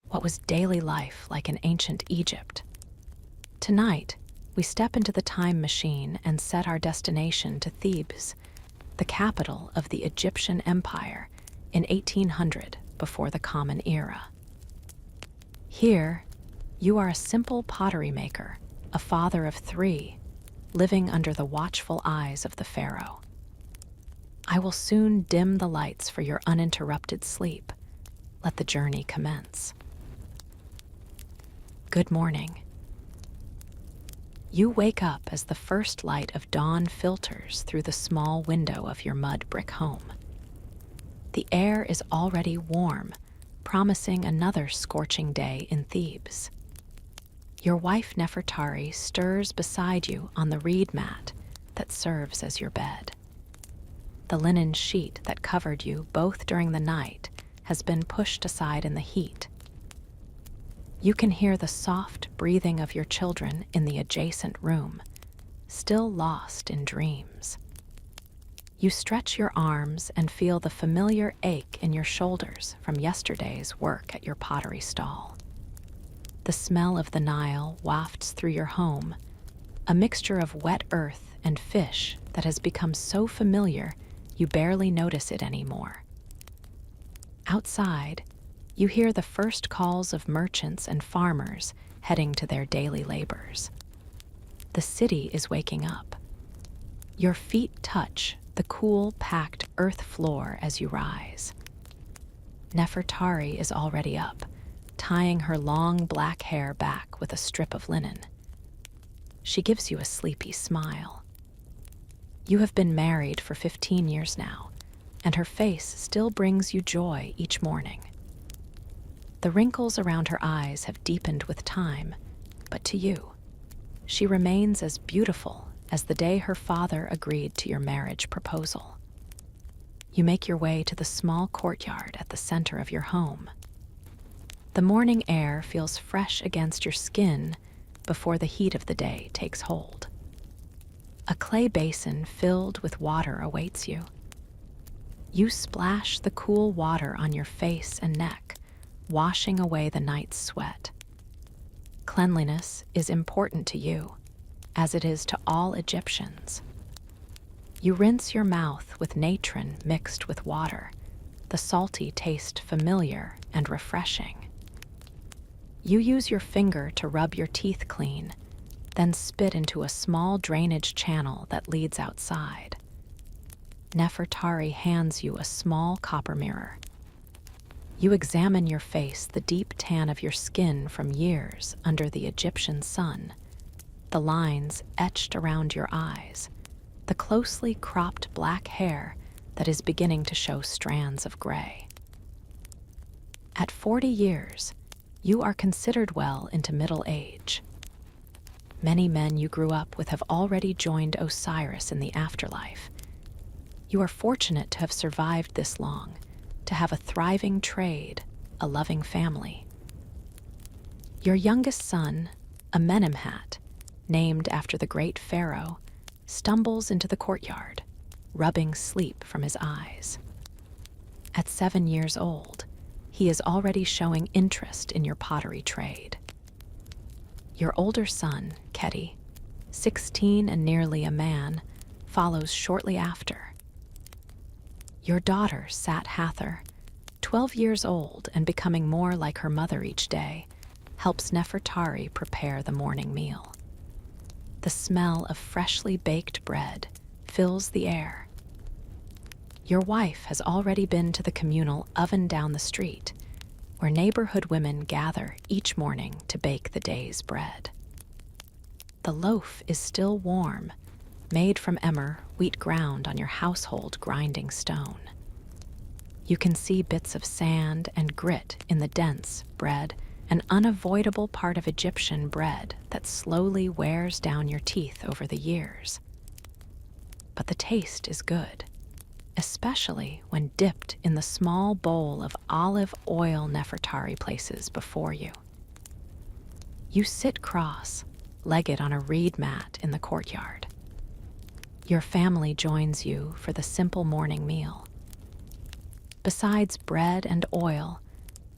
what was daily life like in ancient Egypt. Tonight, we step into the time machine and set our destination to Thebes, the capital of the Egyptian Empire, in 1800 before the Common Era. Here, you are a simple pottery maker, a father of 3, living under the watchful eyes of the pharaoh. I will soon dim the lights for your uninterrupted sleep. Let the journey commence. Good morning. You wake up as the first light of dawn filters through the small window of your mud brick home. The air is already warm, promising another scorching day in Thebes. Your wife Nefertari stirs beside you on the reed mat that serves as your bed. The linen sheet that covered you both during the night has been pushed aside in the heat. You can hear the soft breathing of your children in the adjacent room, still lost in dreams. You stretch your arms and feel the familiar ache in your shoulders from yesterday's work at your pottery stall. The smell of the Nile wafts through your home, a mixture of wet earth and fish that has become so familiar you barely notice it anymore. Outside, you hear the first calls of merchants and farmers heading to their daily labors. The city is waking up. Your feet touch the cool, packed earth floor as you rise. Nefertari is already up, tying her long black hair back with a strip of linen. She gives you a sleepy smile. You have been married for 15 years now, and her face still brings you joy each morning. The wrinkles around her eyes have deepened with time, but to you, she remains as beautiful as the day her father agreed to your marriage proposal. You make your way to the small courtyard at the center of your home. The morning air feels fresh against your skin before the heat of the day takes hold. A clay basin filled with water awaits you. You splash the cool water on your face and neck, washing away the night's sweat. Cleanliness is important to you, as it is to all Egyptians. You rinse your mouth with natron mixed with water, the salty taste familiar and refreshing. You use your finger to rub your teeth clean, then spit into a small drainage channel that leads outside. Nefertari hands you a small copper mirror. You examine your face, the deep tan of your skin from years under the Egyptian sun, the lines etched around your eyes, the closely cropped black hair that is beginning to show strands of gray. At 40 years, you are considered well into middle age. Many men you grew up with have already joined Osiris in the afterlife. You are fortunate to have survived this long, to have a thriving trade, a loving family. Your youngest son, Amenemhat, named after the great pharaoh, stumbles into the courtyard, rubbing sleep from his eyes. At 7 years old, he is already showing interest in your pottery trade. Your older son, Keti, 16 and nearly a man, follows shortly after. Your daughter, Sat Hather, 12 years old and becoming more like her mother each day, helps Nefertari prepare the morning meal. The smell of freshly baked bread fills the air. Your wife has already been to the communal oven down the street, where neighborhood women gather each morning to bake the day's bread. The loaf is still warm, made from emmer, wheat ground on your household grinding stone. You can see bits of sand and grit in the dense bread, an unavoidable part of Egyptian bread that slowly wears down your teeth over the years. But the taste is good, especially when dipped in the small bowl of olive oil Nefertari places before you. You sit cross-legged on a reed mat in the courtyard. Your family joins you for the simple morning meal. Besides bread and oil,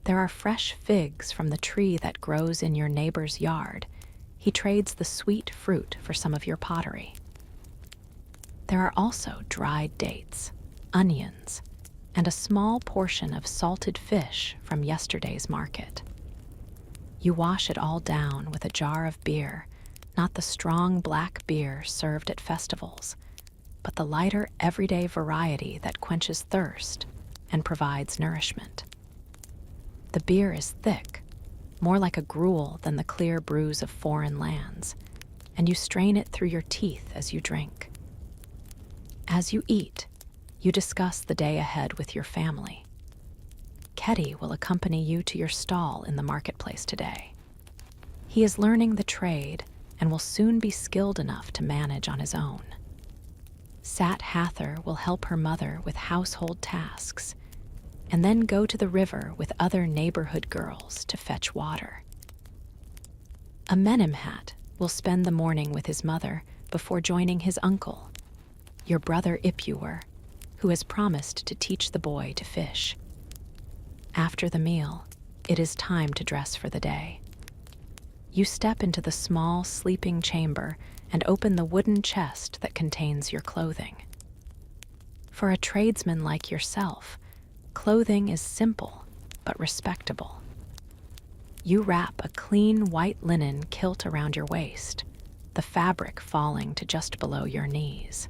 There are fresh figs from the tree that grows in your neighbor's yard. He trades the sweet fruit for some of your pottery. There are also dried dates, onions, and a small portion of salted fish from yesterday's market. You wash it all down with a jar of beer, not the strong black beer served at festivals, but the lighter everyday variety that quenches thirst and provides nourishment. The beer is thick, more like a gruel than the clear brews of foreign lands, and you strain it through your teeth as you drink. As you eat, you discuss the day ahead with your family. Keddy will accompany you to your stall in the marketplace today. He is learning the trade and will soon be skilled enough to manage on his own. Sat Hather will help her mother with household tasks, and then go to the river with other neighborhood girls to fetch water. Amenemhat will spend the morning with his mother before joining his uncle, your brother Ipuwer, who has promised to teach the boy to fish. After the meal, it is time to dress for the day. You step into the small sleeping chamber and open the wooden chest that contains your clothing. For a tradesman like yourself, clothing is simple but respectable. You wrap a clean white linen kilt around your waist, the fabric falling to just below your knees.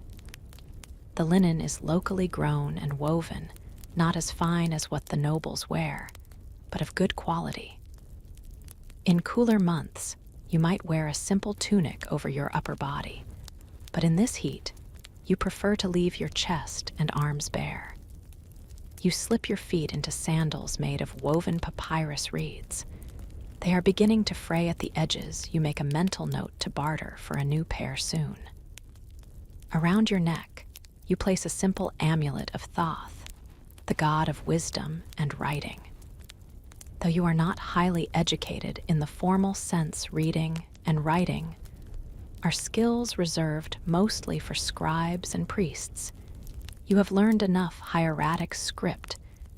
The linen is locally grown and woven, not as fine as what the nobles wear, but of good quality. In cooler months, you might wear a simple tunic over your upper body, but in this heat, you prefer to leave your chest and arms bare. You slip your feet into sandals made of woven papyrus reeds. They are beginning to fray at the edges. You make a mental note to barter for a new pair soon. Around your neck, you place a simple amulet of Thoth, the god of wisdom and writing. Though you are not highly educated in the formal sense, reading and writing are skills reserved mostly for scribes and priests. You have learned enough hieratic script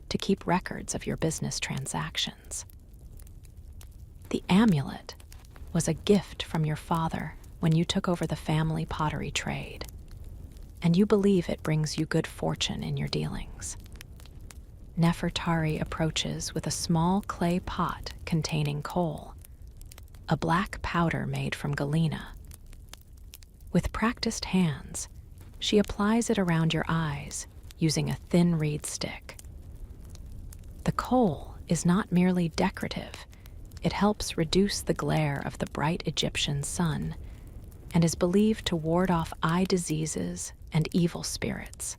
to keep records of your business transactions. The amulet was a gift from your father when you took over the family pottery trade, and you believe it brings you good fortune in your dealings. Nefertari approaches with a small clay pot containing coal, a black powder made from galena. With practiced hands, she applies it around your eyes using a thin reed stick. The coal is not merely decorative, it helps reduce the glare of the bright Egyptian sun and is believed to ward off eye diseases and evil spirits.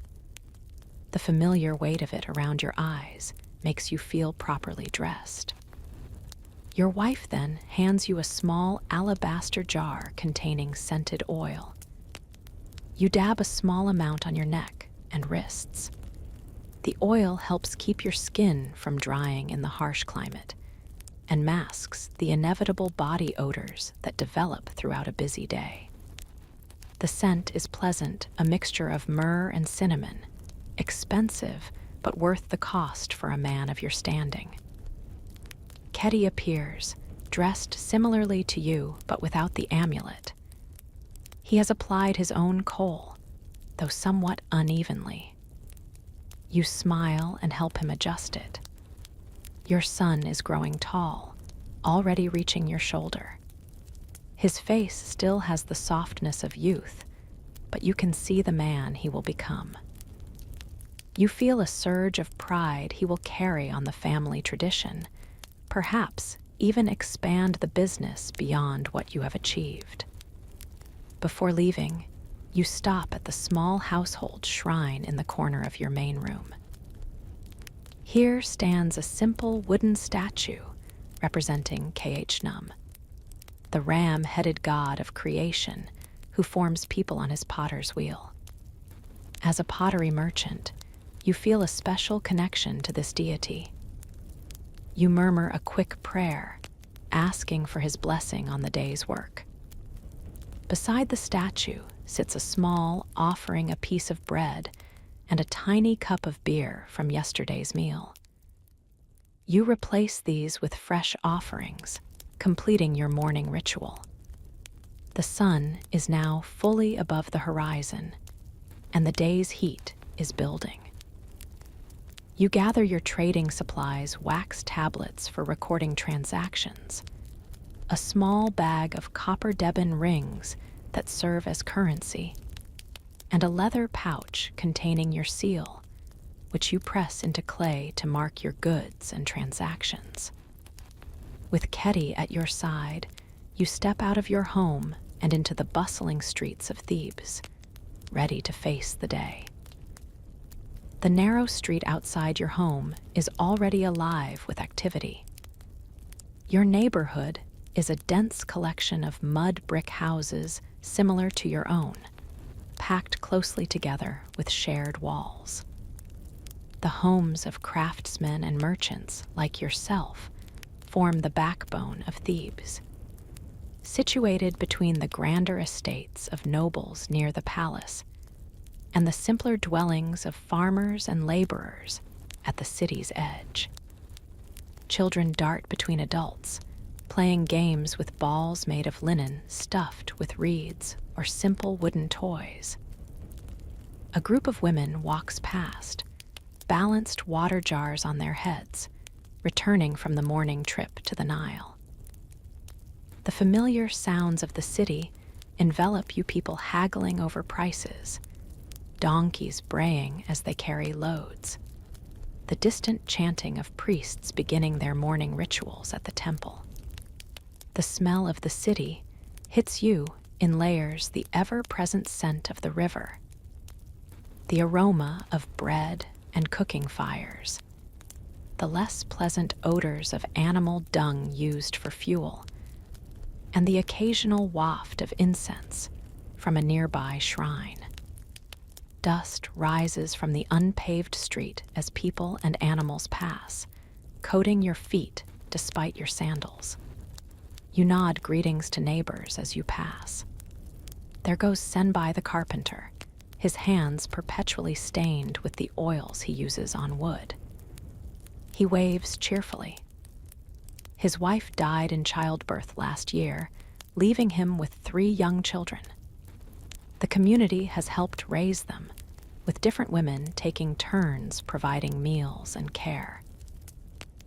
The familiar weight of it around your eyes makes you feel properly dressed. Your wife then hands you a small alabaster jar containing scented oil. You dab a small amount on your neck and wrists. The oil helps keep your skin from drying in the harsh climate and masks the inevitable body odors that develop throughout a busy day. The scent is pleasant, a mixture of myrrh and cinnamon, expensive but worth the cost for a man of your standing. Keddy appears, dressed similarly to you but without the amulet. He has applied his own coal, though somewhat unevenly. You smile and help him adjust it. Your son is growing tall, already reaching your shoulder. His face still has the softness of youth, but you can see the man he will become. You feel a surge of pride he will carry on the family tradition, perhaps even expand the business beyond what you have achieved. Before leaving, you stop at the small household shrine in the corner of your main room. Here stands a simple wooden statue representing Khnum, the ram-headed god of creation who forms people on his potter's wheel. As a pottery merchant, you feel a special connection to this deity. You murmur a quick prayer, asking for his blessing on the day's work. Beside the statue sits a small offering a piece of bread and a tiny cup of beer from yesterday's meal. You replace these with fresh offerings, completing your morning ritual. The sun is now fully above the horizon, and the day's heat is building. You gather your trading supplies, wax tablets for recording transactions, a small bag of copper deben rings that serve as currency, and a leather pouch containing your seal, which you press into clay to mark your goods and transactions. With Ketty at your side, you step out of your home and into the bustling streets of Thebes, ready to face the day. The narrow street outside your home is already alive with activity. Your neighborhood is a dense collection of mud brick houses similar to your own, packed closely together with shared walls. The homes of craftsmen and merchants like yourself form the backbone of Thebes. Situated between the grander estates of nobles near the palace and the simpler dwellings of farmers and laborers at the city's edge. Children dart between adults, playing games with balls made of linen stuffed with reeds or simple wooden toys. A group of women walks past, balanced water jars on their heads, returning from the morning trip to the Nile. The familiar sounds of the city envelop you people haggling over prices, donkeys braying as they carry loads, the distant chanting of priests beginning their morning rituals at the temple. The smell of the city hits you in layers, the ever-present scent of the river, the aroma of bread and cooking fires, the less pleasant odors of animal dung used for fuel, and the occasional waft of incense from a nearby shrine. Dust rises from the unpaved street as people and animals pass, coating your feet despite your sandals. You nod greetings to neighbors as you pass. There goes Senbai the carpenter, his hands perpetually stained with the oils he uses on wood. He waves cheerfully. His wife died in childbirth last year, leaving him with 3 young children. The community has helped raise them, with different women taking turns providing meals and care.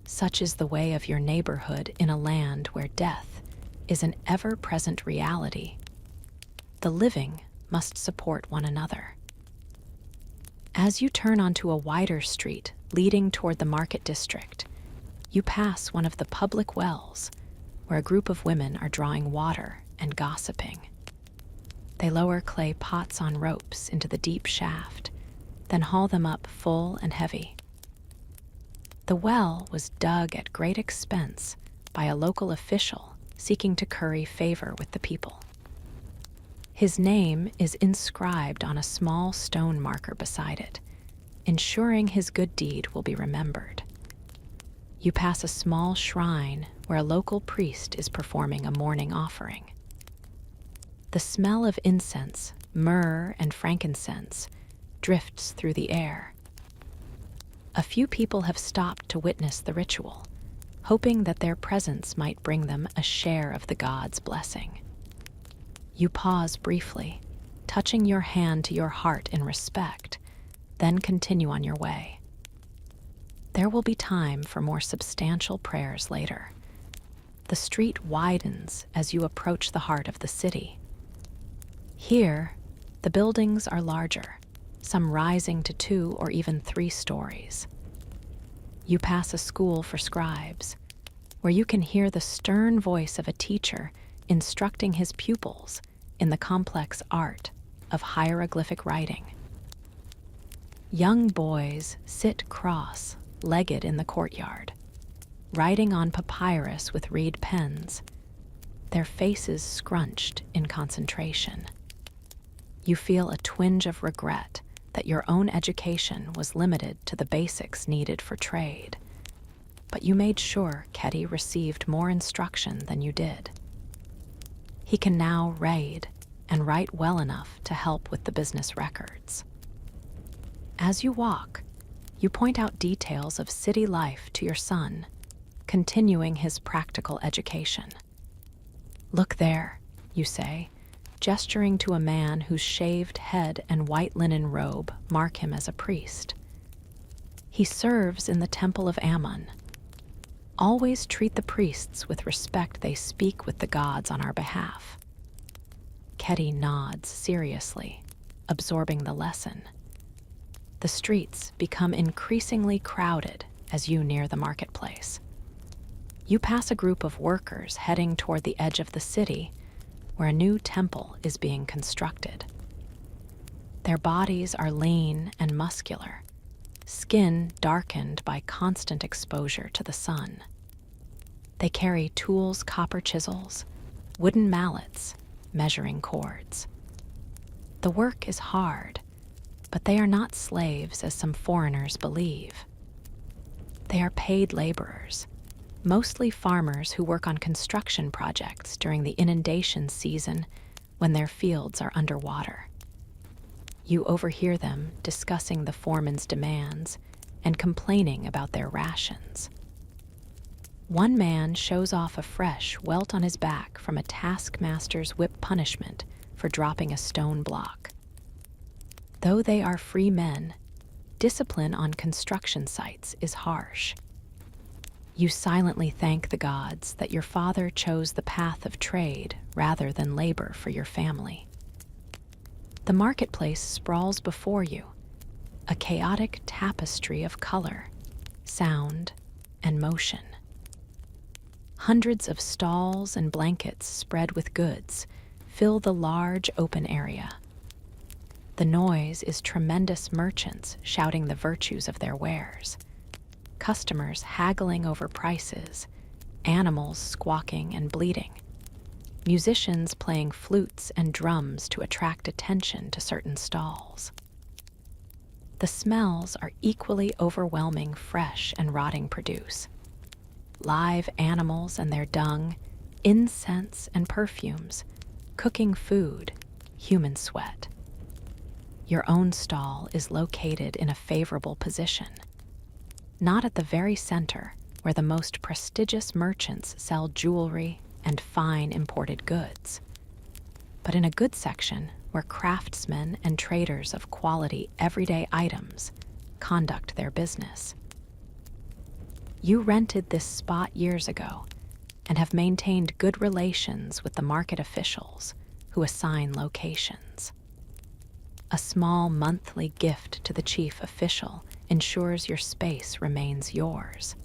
Such is the way of your neighborhood in a land where death is an ever-present reality. The living must support one another. As you turn onto a wider street leading toward the market district, you pass one of the public wells, where a group of women are drawing water and gossiping. They lower clay pots on ropes into the deep shaft, then haul them up full and heavy. The well was dug at great expense by a local official seeking to curry favor with the people. His name is inscribed on a small stone marker beside it, ensuring his good deed will be remembered. You pass a small shrine where a local priest is performing a morning offering. The smell of incense, myrrh, and frankincense drifts through the air. A few people have stopped to witness the ritual, hoping that their presence might bring them a share of the god's blessing. You pause briefly, touching your hand to your heart in respect, then continue on your way. There will be time for more substantial prayers later. The street widens as you approach the heart of the city. Here, the buildings are larger, some rising to 2 or even 3 stories. You pass a school for scribes, where you can hear the stern voice of a teacher instructing his pupils in the complex art of hieroglyphic writing. Young boys sit cross-legged in the courtyard, writing on papyrus with reed pens, their faces scrunched in concentration. You feel a twinge of regret that your own education was limited to the basics needed for trade, but you made sure Ketty received more instruction than you did. He can now read and write well enough to help with the business records. As you walk, You point out details of city life to your son, continuing his practical education. "Look there," you say, gesturing to a man whose shaved head and white linen robe mark him as a priest. He serves in the temple of Ammon. Always treat the priests with respect. They speak with the gods on our behalf. Ketty nods seriously, absorbing the lesson. The streets become increasingly crowded as you near the marketplace. You pass a group of workers heading toward the edge of the city, where a new temple is being constructed. Their bodies are lean and muscular, skin darkened by constant exposure to the sun. They carry tools, copper chisels, wooden mallets, measuring cords. The work is hard, but they are not slaves as some foreigners believe. They are paid laborers, mostly farmers who work on construction projects during the inundation season when their fields are underwater. You overhear them discussing the foreman's demands and complaining about their rations. One man shows off a fresh welt on his back from a taskmaster's whip punishment for dropping a stone block. Though they are free men, discipline on construction sites is harsh. You silently thank the gods that your father chose the path of trade rather than labor for your family. The marketplace sprawls before you, a chaotic tapestry of color, sound, and motion. Hundreds of stalls and blankets spread with goods fill the large open area. The noise is tremendous merchants shouting the virtues of their wares, customers haggling over prices, animals squawking and bleating, musicians playing flutes and drums to attract attention to certain stalls. The smells are equally overwhelming: fresh and rotting produce, live animals and their dung, incense and perfumes, cooking food, human sweat. Your own stall is located in a favorable position, not at the very center where the most prestigious merchants sell jewelry and fine imported goods, but in a good section where craftsmen and traders of quality everyday items conduct their business. You rented this spot years ago and have maintained good relations with the market officials who assign locations. A small monthly gift to the chief official ensures your space remains yours.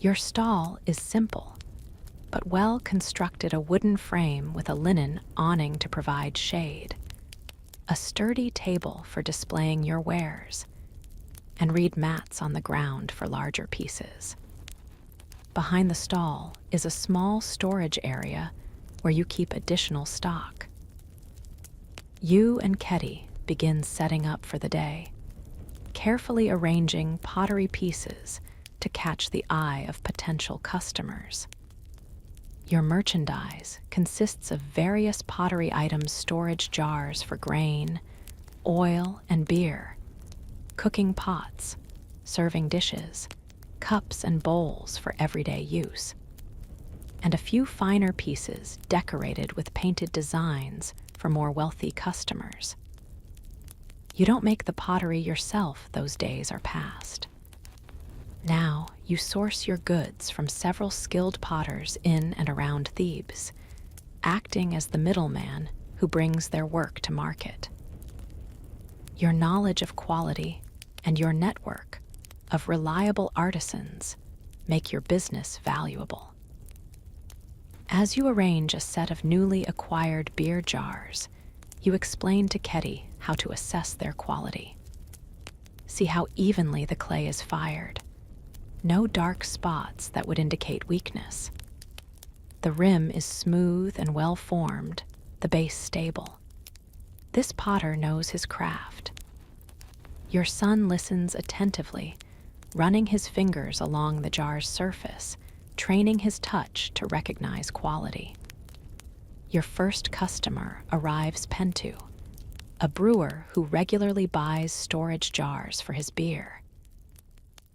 Your stall is simple, but well constructed: a wooden frame with a linen awning to provide shade, a sturdy table for displaying your wares, and reed mats on the ground for larger pieces. Behind the stall is a small storage area where you keep additional stock. You and Ketty begin setting up for the day, carefully arranging pottery pieces to catch the eye of potential customers. Your merchandise consists of various pottery items: storage jars for grain, oil, and beer, cooking pots, serving dishes, cups and bowls for everyday use, and a few finer pieces decorated with painted designs for more wealthy customers. You don't make the pottery yourself; those days are past. Now you source your goods from several skilled potters in and around Thebes, acting as the middleman who brings their work to market. Your knowledge of quality and your network of reliable artisans make your business valuable. As you arrange a set of newly acquired beer jars, you explain to Ketty how to assess their quality. See how evenly the clay is fired. No dark spots that would indicate weakness. The rim is smooth and well formed, the base stable. This potter knows his craft. Your son listens attentively, running his fingers along the jar's surface, training his touch to recognize quality. Your first customer arrives Pentu, a brewer who regularly buys storage jars for his beer.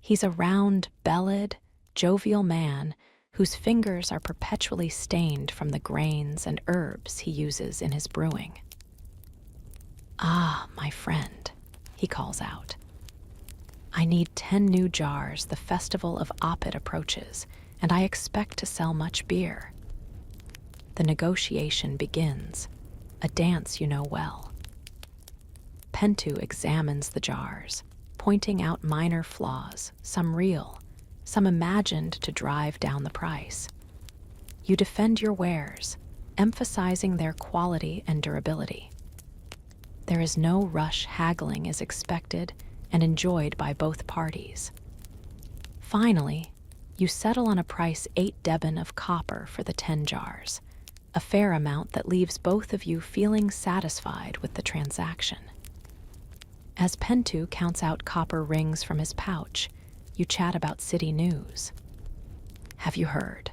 He's a round-bellied, jovial man whose fingers are perpetually stained from the grains and herbs he uses in his brewing. "Ah, my friend," he calls out. "I need 10 new jars. The festival of Oppet approaches, and I expect to sell much beer." The negotiation begins, a dance you know well. Pentu examines the jars, pointing out minor flaws, some real, some imagined to drive down the price. You defend your wares, emphasizing their quality and durability. There is no rush. Haggling is expected and enjoyed by both parties. Finally, you settle on a price 8 deben of copper for the 10 jars, a fair amount that leaves both of you feeling satisfied with the transaction. As Pentu counts out copper rings from his pouch, you chat about city news. "Have you heard?"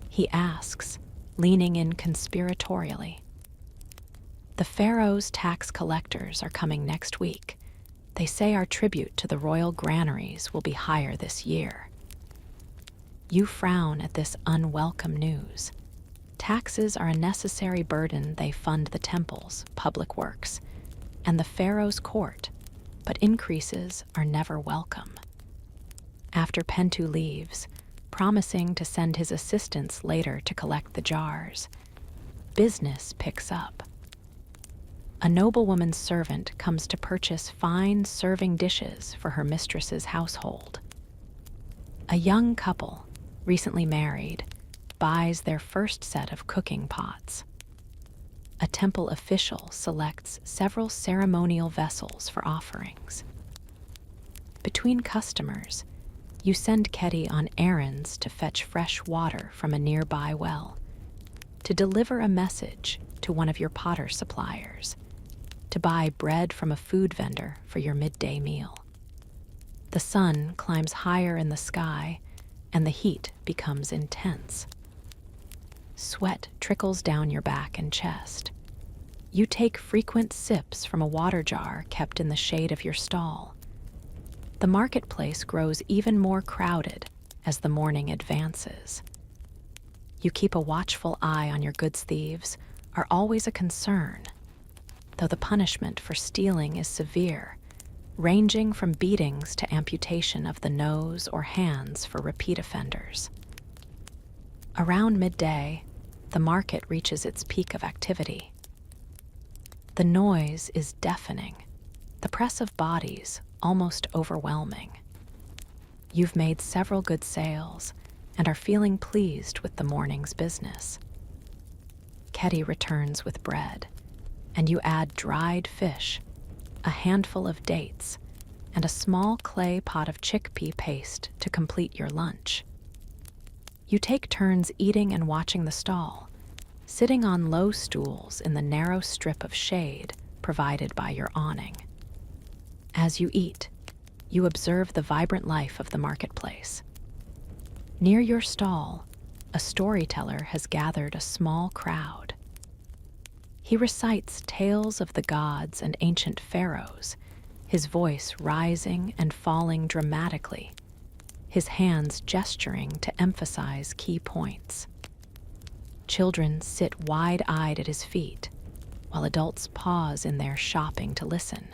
he asks, leaning in conspiratorially. "The Pharaoh's tax collectors are coming next week. They say our tribute to the royal granaries will be higher this year." You frown at this unwelcome news. Taxes are a necessary burden. They fund the temples, public works, and the Pharaoh's court, but increases are never welcome. After Pentu leaves, promising to send his assistants later to collect the jars, business picks up. A noblewoman's servant comes to purchase fine serving dishes for her mistress's household. A young couple, recently married, buys their first set of cooking pots. A temple official selects several ceremonial vessels for offerings. Between customers, you send Ketty on errands to fetch fresh water from a nearby well, to deliver a message to one of your potter suppliers, to buy bread from a food vendor for your midday meal. The sun climbs higher in the sky, and the heat becomes intense. Sweat trickles down your back and chest. You take frequent sips from a water jar kept in the shade of your stall. The marketplace grows even more crowded as the morning advances. You keep a watchful eye on your goods. Thieves are always a concern, though the punishment for stealing is severe, ranging from beatings to amputation of the nose or hands for repeat offenders. Around midday, the market reaches its peak of activity. The noise is deafening, the press of bodies almost overwhelming. You've made several good sales and are feeling pleased with the morning's business. Ketty returns with bread, and you add dried fish, a handful of dates, and a small clay pot of chickpea paste to complete your lunch. You take turns eating and watching the stall, sitting on low stools in the narrow strip of shade provided by your awning. As you eat, you observe the vibrant life of the marketplace. Near your stall, a storyteller has gathered a small crowd. He recites tales of the gods and ancient pharaohs, his voice rising and falling dramatically, his hands gesturing to emphasize key points. Children sit wide-eyed at his feet, while adults pause in their shopping to listen.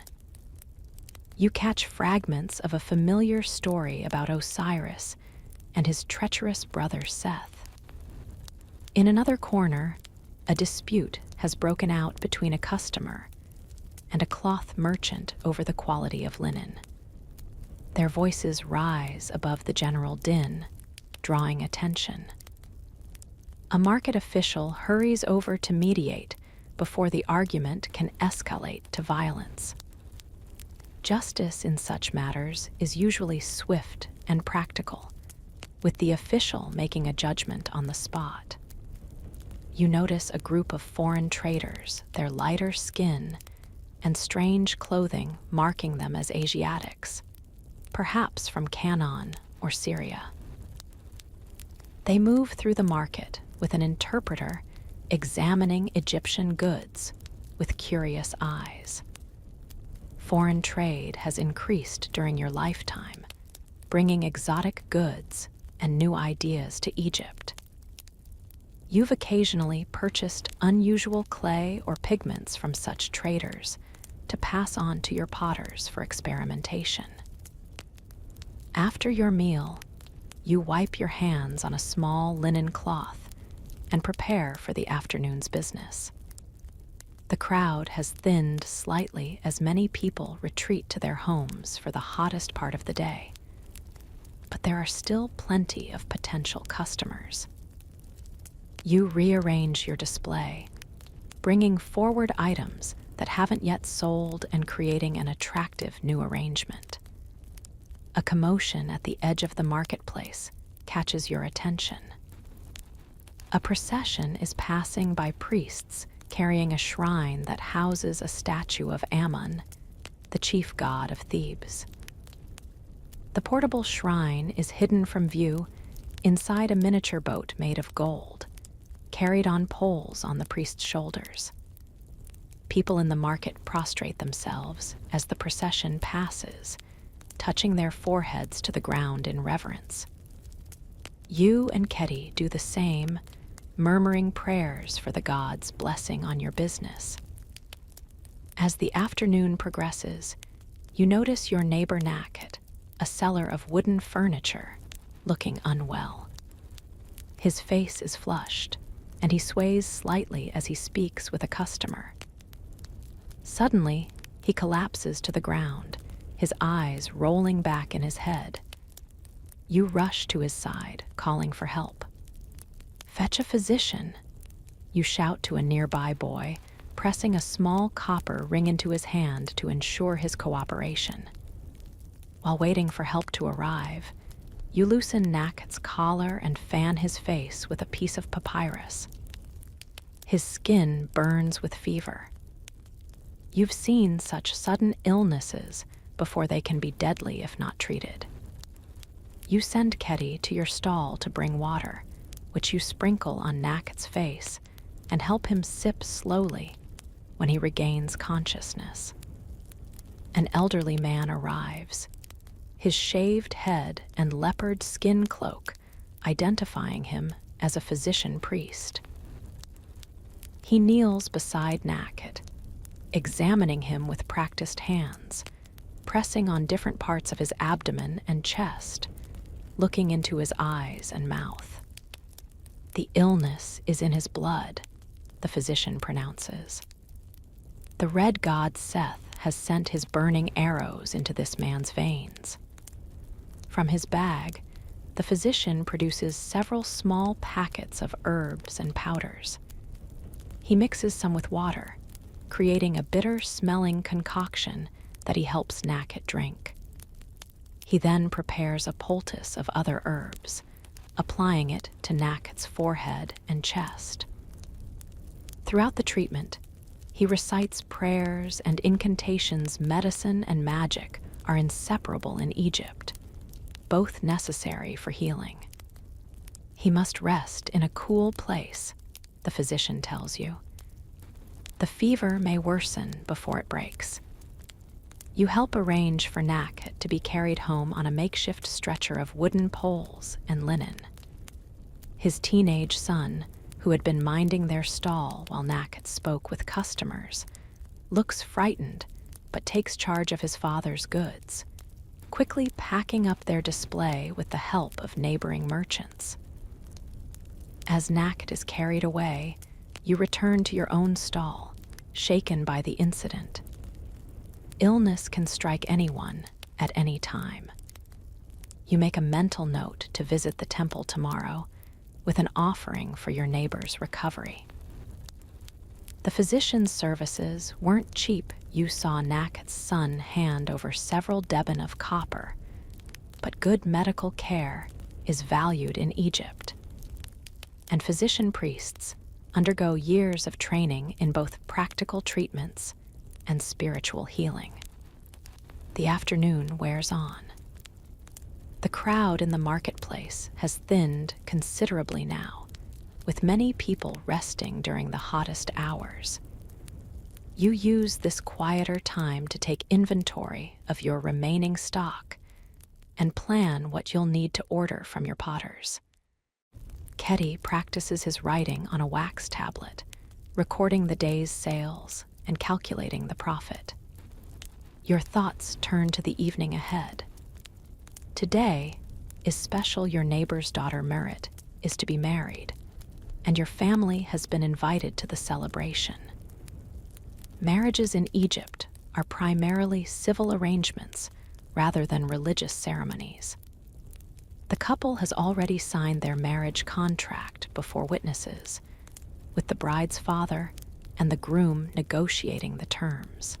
You catch fragments of a familiar story about Osiris and his treacherous brother Seth. In another corner, a dispute has broken out between a customer and a cloth merchant over the quality of linen. Their voices rise above the general din, drawing attention. A market official hurries over to mediate before the argument can escalate to violence. Justice in such matters is usually swift and practical, with the official making a judgment on the spot. You notice a group of foreign traders, their lighter skin and strange clothing marking them as Asiatics, perhaps from Canaan or Syria. They move through the market with an interpreter examining Egyptian goods, with curious eyes. Foreign trade has increased during your lifetime, bringing exotic goods and new ideas to Egypt. You've occasionally purchased unusual clay or pigments from such traders to pass on to your potters for experimentation. After your meal, you wipe your hands on a small linen cloth and prepare for the afternoon's business. The crowd has thinned slightly as many people retreat to their homes for the hottest part of the day, but there are still plenty of potential customers. You rearrange your display, bringing forward items that haven't yet sold and creating an attractive new arrangement. A commotion at the edge of the marketplace catches your attention. A procession is passing by priests carrying a shrine that houses a statue of Ammon, the chief god of Thebes. The portable shrine is hidden from view inside a miniature boat made of gold, carried on poles on the priest's shoulders. People in the market prostrate themselves as the procession passes, touching their foreheads to the ground in reverence. You and Keti do the same, murmuring prayers for the gods' blessing on your business. As the afternoon progresses, you notice your neighbor Nakhet, a seller of wooden furniture, looking unwell. His face is flushed, and he sways slightly as he speaks with a customer. Suddenly, he collapses to the ground, his eyes rolling back in his head. You rush to his side, calling for help. "Fetch a physician," you shout to a nearby boy, pressing a small copper ring into his hand to ensure his cooperation. While waiting for help to arrive, you loosen Nakhet's collar and fan his face with a piece of papyrus. His skin burns with fever. You've seen such sudden illnesses before they can be deadly if not treated. You send Keti to your stall to bring water, which you sprinkle on Nakhet's face and help him sip slowly when he regains consciousness. An elderly man arrives, his shaved head and leopard skin cloak identifying him as a physician priest. He kneels beside Nakhet, examining him with practiced hands, pressing on different parts of his abdomen and chest, looking into his eyes and mouth. "The illness is in his blood," the physician pronounces. "The red god Seth has sent his burning arrows into this man's veins." From his bag, the physician produces several small packets of herbs and powders. He mixes some with water, creating a bitter-smelling concoction that he helps Nakhet drink. He then prepares a poultice of other herbs, applying it to Nakhet's forehead and chest. Throughout the treatment, he recites prayers and incantations. Medicine and magic are inseparable in Egypt, both necessary for healing. He must rest in a cool place, the physician tells you. The fever may worsen before it breaks. You help arrange for Nakhet to be carried home on a makeshift stretcher of wooden poles and linen. His teenage son, who had been minding their stall while Nakhet spoke with customers, looks frightened but takes charge of his father's goods, quickly packing up their display with the help of neighboring merchants. As Nakhet is carried away, you return to your own stall, shaken by the incident. Illness can strike anyone at any time. You make a mental note to visit the temple tomorrow with an offering for your neighbor's recovery. The physician's services weren't cheap. You saw Nakhet's son hand over several deben of copper, but good medical care is valued in Egypt. And physician priests undergo years of training in both practical treatments and spiritual healing. The afternoon wears on. The crowd in the marketplace has thinned considerably now, with many people resting during the hottest hours. You use this quieter time to take inventory of your remaining stock and plan what you'll need to order from your potters. Keddy practices his writing on a wax tablet, recording the day's sales and calculating the profit. Your thoughts turn to the evening ahead. Today is special. Your neighbor's daughter Merritt is to be married, and your family has been invited to the celebration. Marriages in Egypt are primarily civil arrangements rather than religious ceremonies. The couple has already signed their marriage contract before witnesses, with the bride's father and the groom negotiating the terms.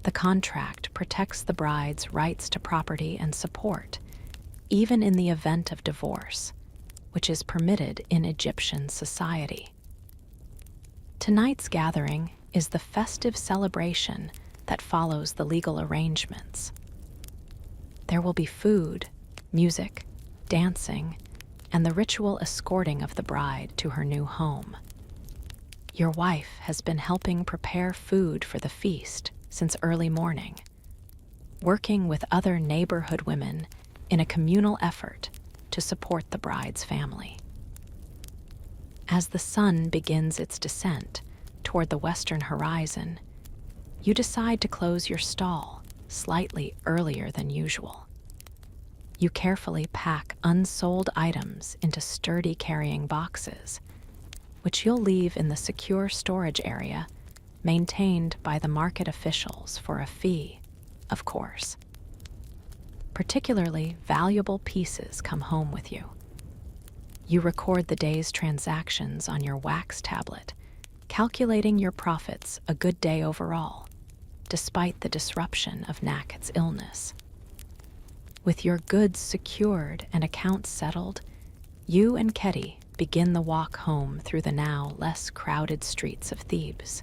The contract protects the bride's rights to property and support, even in the event of divorce, which is permitted in Egyptian society. Tonight's gathering is the festive celebration that follows the legal arrangements. There will be food, music, dancing, and the ritual escorting of the bride to her new home. Your wife has been helping prepare food for the feast since early morning, working with other neighborhood women in a communal effort to support the bride's family. As the sun begins its descent toward the western horizon, you decide to close your stall slightly earlier than usual. You carefully pack unsold items into sturdy carrying boxes, which you'll leave in the secure storage area maintained by the market officials for a fee, of course. Particularly valuable pieces come home with you. You record the day's transactions on your wax tablet, calculating your profits a good day overall, despite the disruption of Naket's illness. With your goods secured and accounts settled, you and Keddy begin the walk home through the now less crowded streets of Thebes.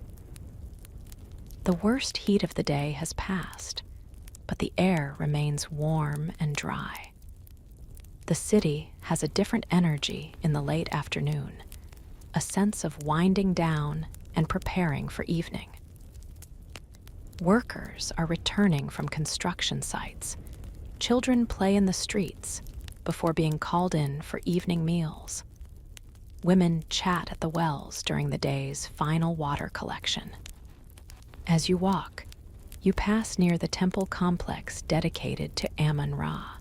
The worst heat of the day has passed, but the air remains warm and dry. The city has a different energy in the late afternoon, a sense of winding down and preparing for evening. Workers are returning from construction sites. Children play in the streets before being called in for evening meals. Women chat at the wells during the day's final water collection. As you walk, you pass near the temple complex dedicated to Amun-Ra.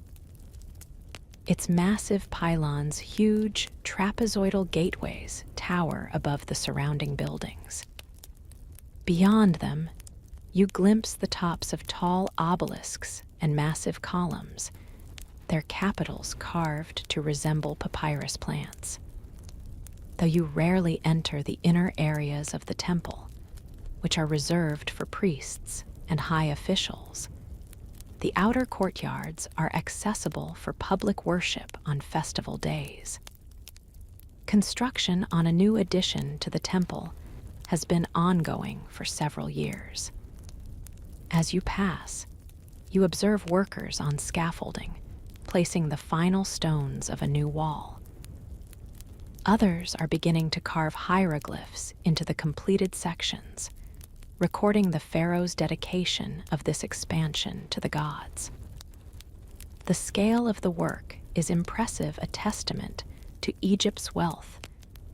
Its massive pylons, huge trapezoidal gateways tower above the surrounding buildings. Beyond them, you glimpse the tops of tall obelisks and massive columns, their capitals carved to resemble papyrus plants. Though you rarely enter the inner areas of the temple, which are reserved for priests and high officials, the outer courtyards are accessible for public worship on festival days. Construction on a new addition to the temple has been ongoing for several years. As you pass, you observe workers on scaffolding, placing the final stones of a new wall. Others are beginning to carve hieroglyphs into the completed sections, recording the pharaoh's dedication of this expansion to the gods. The scale of the work is impressive, a testament to Egypt's wealth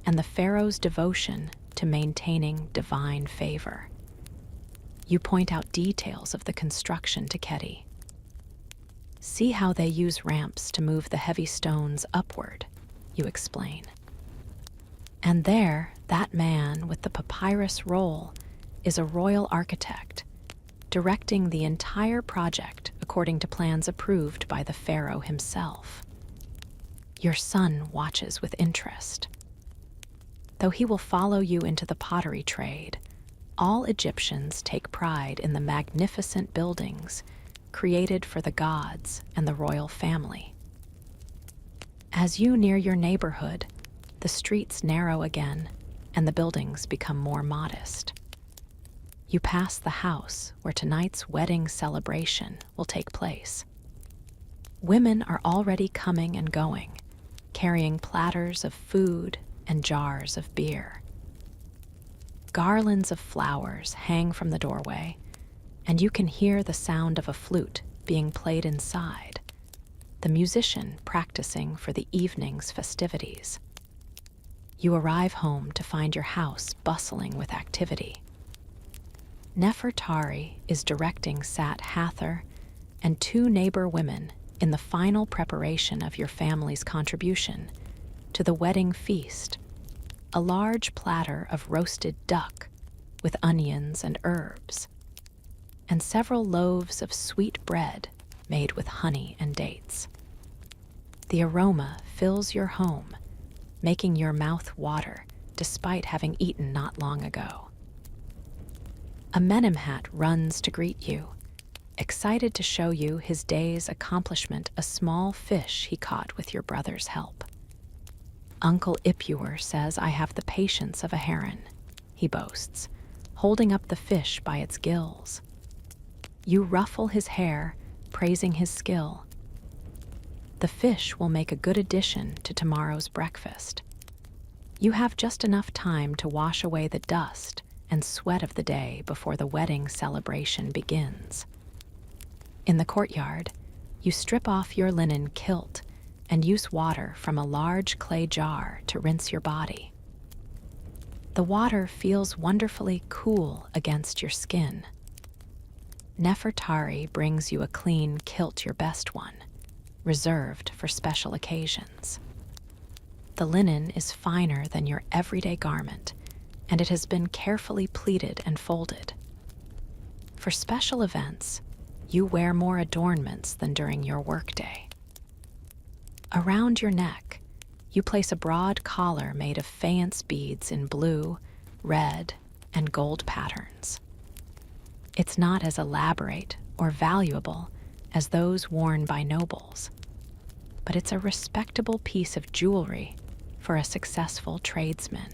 and the pharaoh's devotion to maintaining divine favor. You point out details of the construction to Keddy. See how they use ramps to move the heavy stones upward, you explain. And there, that man with the papyrus roll is a royal architect, directing the entire project according to plans approved by the pharaoh himself. Your son watches with interest. Though he will follow you into the pottery trade, all Egyptians take pride in the magnificent buildings created for the gods and the royal family. As you near your neighborhood, the streets narrow again and the buildings become more modest. You pass the house where tonight's wedding celebration will take place. Women are already coming and going, carrying platters of food and jars of beer. Garlands of flowers hang from the doorway, and you can hear the sound of a flute being played inside, the musician practicing for the evening's festivities. You arrive home to find your house bustling with activity. Nefertari is directing Sat Hather and two neighbor women in the final preparation of your family's contribution to the wedding feast, a large platter of roasted duck with onions and herbs, and several loaves of sweet bread made with honey and dates. The aroma fills your home, making your mouth water despite having eaten not long ago. Amenemhat runs to greet you, excited to show you his day's accomplishment, a small fish he caught with your brother's help. Uncle Ipuwer says, "I have the patience of a heron," he boasts, holding up the fish by its gills. You ruffle his hair, praising his skill. The fish will make a good addition to tomorrow's breakfast. You have just enough time to wash away the dust and sweat of the day before the wedding celebration begins. In the courtyard, you strip off your linen kilt and use water from a large clay jar to rinse your body. The water feels wonderfully cool against your skin. Nefertari brings you a clean kilt, your best one, reserved for special occasions. The linen is finer than your everyday garment, and it has been carefully pleated and folded. For special events, you wear more adornments than during your workday. Around your neck, you place a broad collar made of faience beads in blue, red, and gold patterns. It's not as elaborate or valuable as those worn by nobles, but it's a respectable piece of jewelry for a successful tradesman.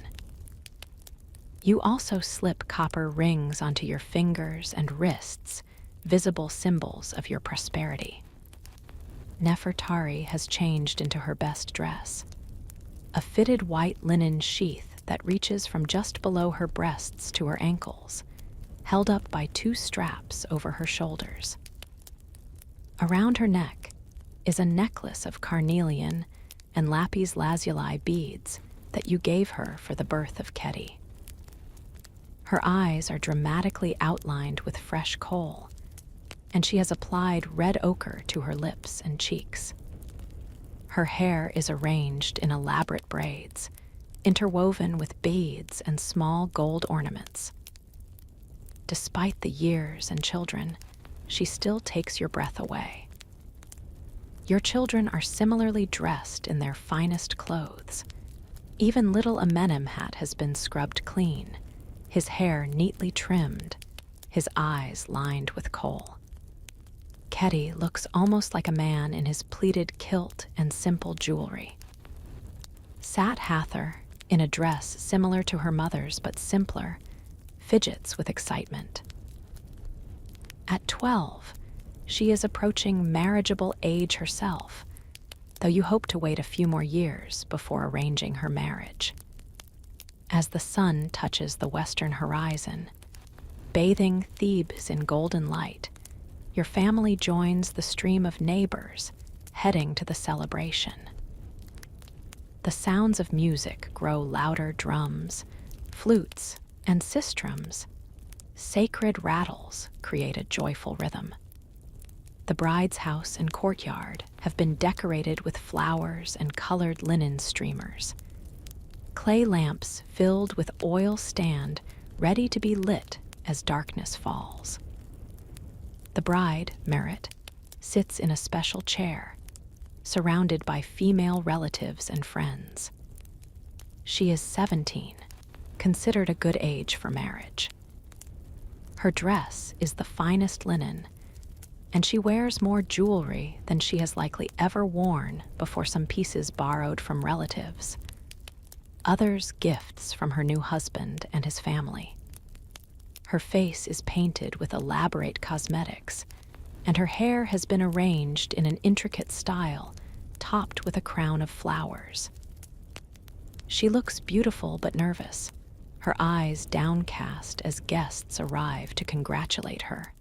You also slip copper rings onto your fingers and wrists, visible symbols of your prosperity. Nefertari has changed into her best dress, a fitted white linen sheath that reaches from just below her breasts to her ankles, held up by two straps over her shoulders. Around her neck is a necklace of carnelian and lapis lazuli beads that you gave her for the birth of Keti. Her eyes are dramatically outlined with fresh kohl, and she has applied red ochre to her lips and cheeks. Her hair is arranged in elaborate braids, interwoven with beads and small gold ornaments. Despite the years and children, she still takes your breath away. Your children are similarly dressed in their finest clothes. Even little Amenemhat has been scrubbed clean, his hair neatly trimmed, his eyes lined with kohl. Keti looks almost like a man in his pleated kilt and simple jewelry. Sat Hather, in a dress similar to her mother's but simpler, fidgets with excitement. At 12, she is approaching marriageable age herself, though you hope to wait a few more years before arranging her marriage. As the sun touches the western horizon, bathing Thebes in golden light, your family joins the stream of neighbors heading to the celebration. The sounds of music grow louder: drums, flutes, and sistrums. Sacred rattles create a joyful rhythm. The bride's house and courtyard have been decorated with flowers and colored linen streamers. Clay lamps filled with oil stand ready to be lit as darkness falls. The bride, Merit, sits in a special chair, surrounded by female relatives and friends. She is 17, considered a good age for marriage. Her dress is the finest linen, and she wears more jewelry than she has likely ever worn before some pieces borrowed from relatives. Others gifts from her new husband and his family. Her face is painted with elaborate cosmetics, and her hair has been arranged in an intricate style, topped with a crown of flowers. She looks beautiful but nervous, her eyes downcast as guests arrive to congratulate her.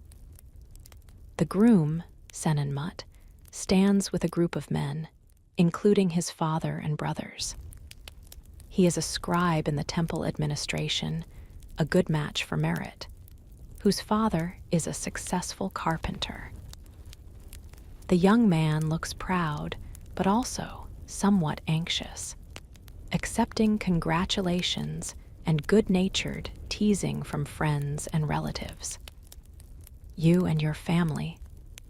The groom, Senenmut, stands with a group of men, including his father and brothers. He is a scribe in the temple administration, a good match for Merit, whose father is a successful carpenter. The young man looks proud, but also somewhat anxious, accepting congratulations and good-natured teasing from friends and relatives. You and your family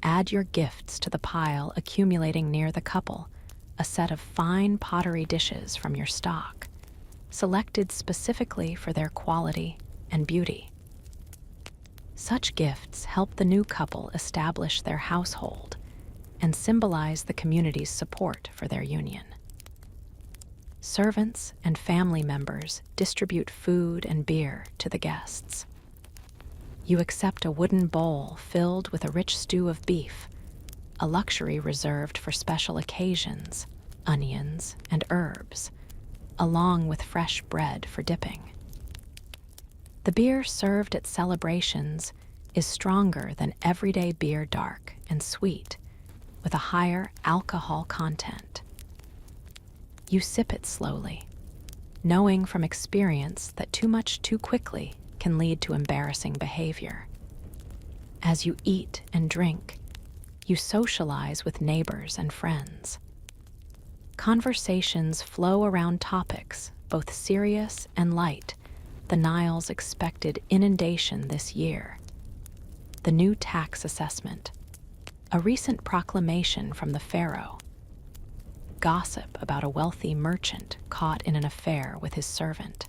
add your gifts to the pile accumulating near the couple, a set of fine pottery dishes from your stock, selected specifically for their quality and beauty. Such gifts help the new couple establish their household and symbolize the community's support for their union. Servants and family members distribute food and beer to the guests. You accept a wooden bowl filled with a rich stew of beef, a luxury reserved for special occasions, onions, and herbs, along with fresh bread for dipping. The beer served at celebrations is stronger than everyday beer, dark and sweet, with a higher alcohol content. You sip it slowly, knowing from experience that too much too quickly can lead to embarrassing behavior. As you eat and drink, you socialize with neighbors and friends. Conversations flow around topics, both serious and light. The Nile's expected inundation this year, the new tax assessment, a recent proclamation from the pharaoh, gossip about a wealthy merchant caught in an affair with his servant.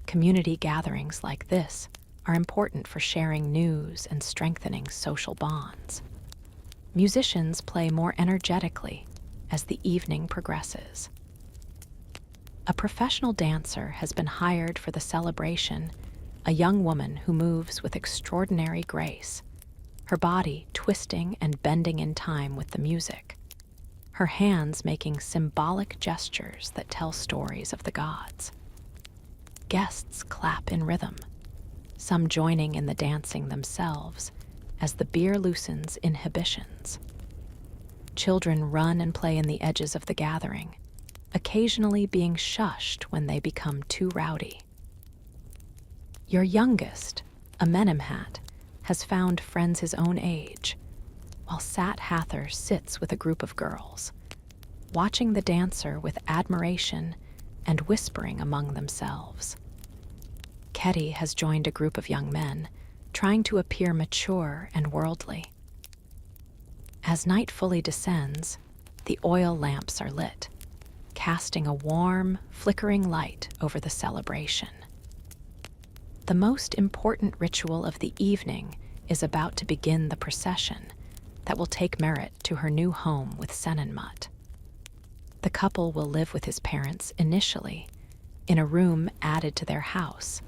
Community gatherings like this are important for sharing news and strengthening social bonds. Musicians play more energetically as the evening progresses. A professional dancer has been hired for the celebration, a young woman who moves with extraordinary grace, her body twisting and bending in time with the music, her hands making symbolic gestures that tell stories of the gods. Guests clap in rhythm, some joining in the dancing themselves as the beer loosens inhibitions. Children run and play in the edges of the gathering, occasionally being shushed when they become too rowdy. Your youngest, a Menemhat, has found friends his own age, while Sat Hather sits with a group of girls, watching the dancer with admiration and whispering among themselves. Keti has joined a group of young men, trying to appear mature and worldly. As night fully descends, the oil lamps are lit, casting a warm, flickering light over the celebration. The most important ritual of the evening is about to begin, the procession that will take Merit to her new home with Senenmut. The couple will live with his parents initially, in a room added to their house,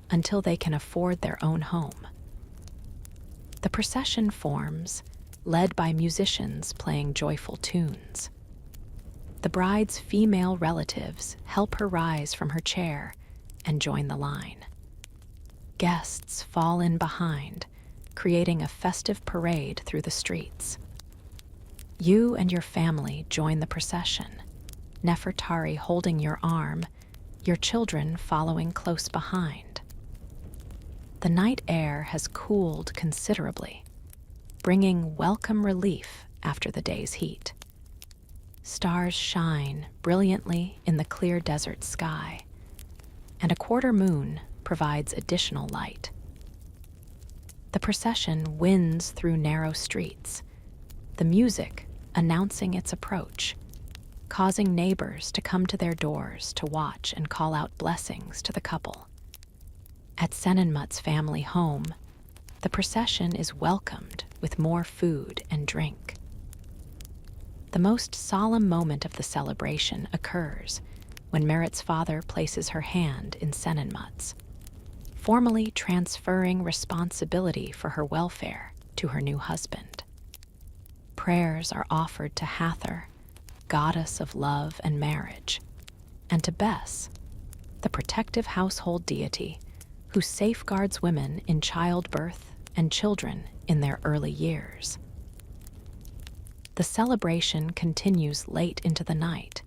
until they can afford their own home. The procession forms, led by musicians playing joyful tunes. The bride's female relatives help her rise from her chair and join the line. Guests fall in behind, creating a festive parade through the streets. You and your family join the procession, Nefertari holding your arm, your children following close behind. The night air has cooled considerably, bringing welcome relief after the day's heat. Stars shine brilliantly in the clear desert sky, and a quarter moon provides additional light. The procession winds through narrow streets, the music announcing its approach, causing neighbors to come to their doors to watch and call out blessings to the couple. At Senenmut's family home, the procession is welcomed with more food and drink. The most solemn moment of the celebration occurs when Merit's father places her hand in Senenmut's, formally transferring responsibility for her welfare to her new husband. Prayers are offered to Hathor, goddess of love and marriage, and to Bes, the the protective household deity who safeguards women in childbirth and children in their early years. The celebration continues late into the night,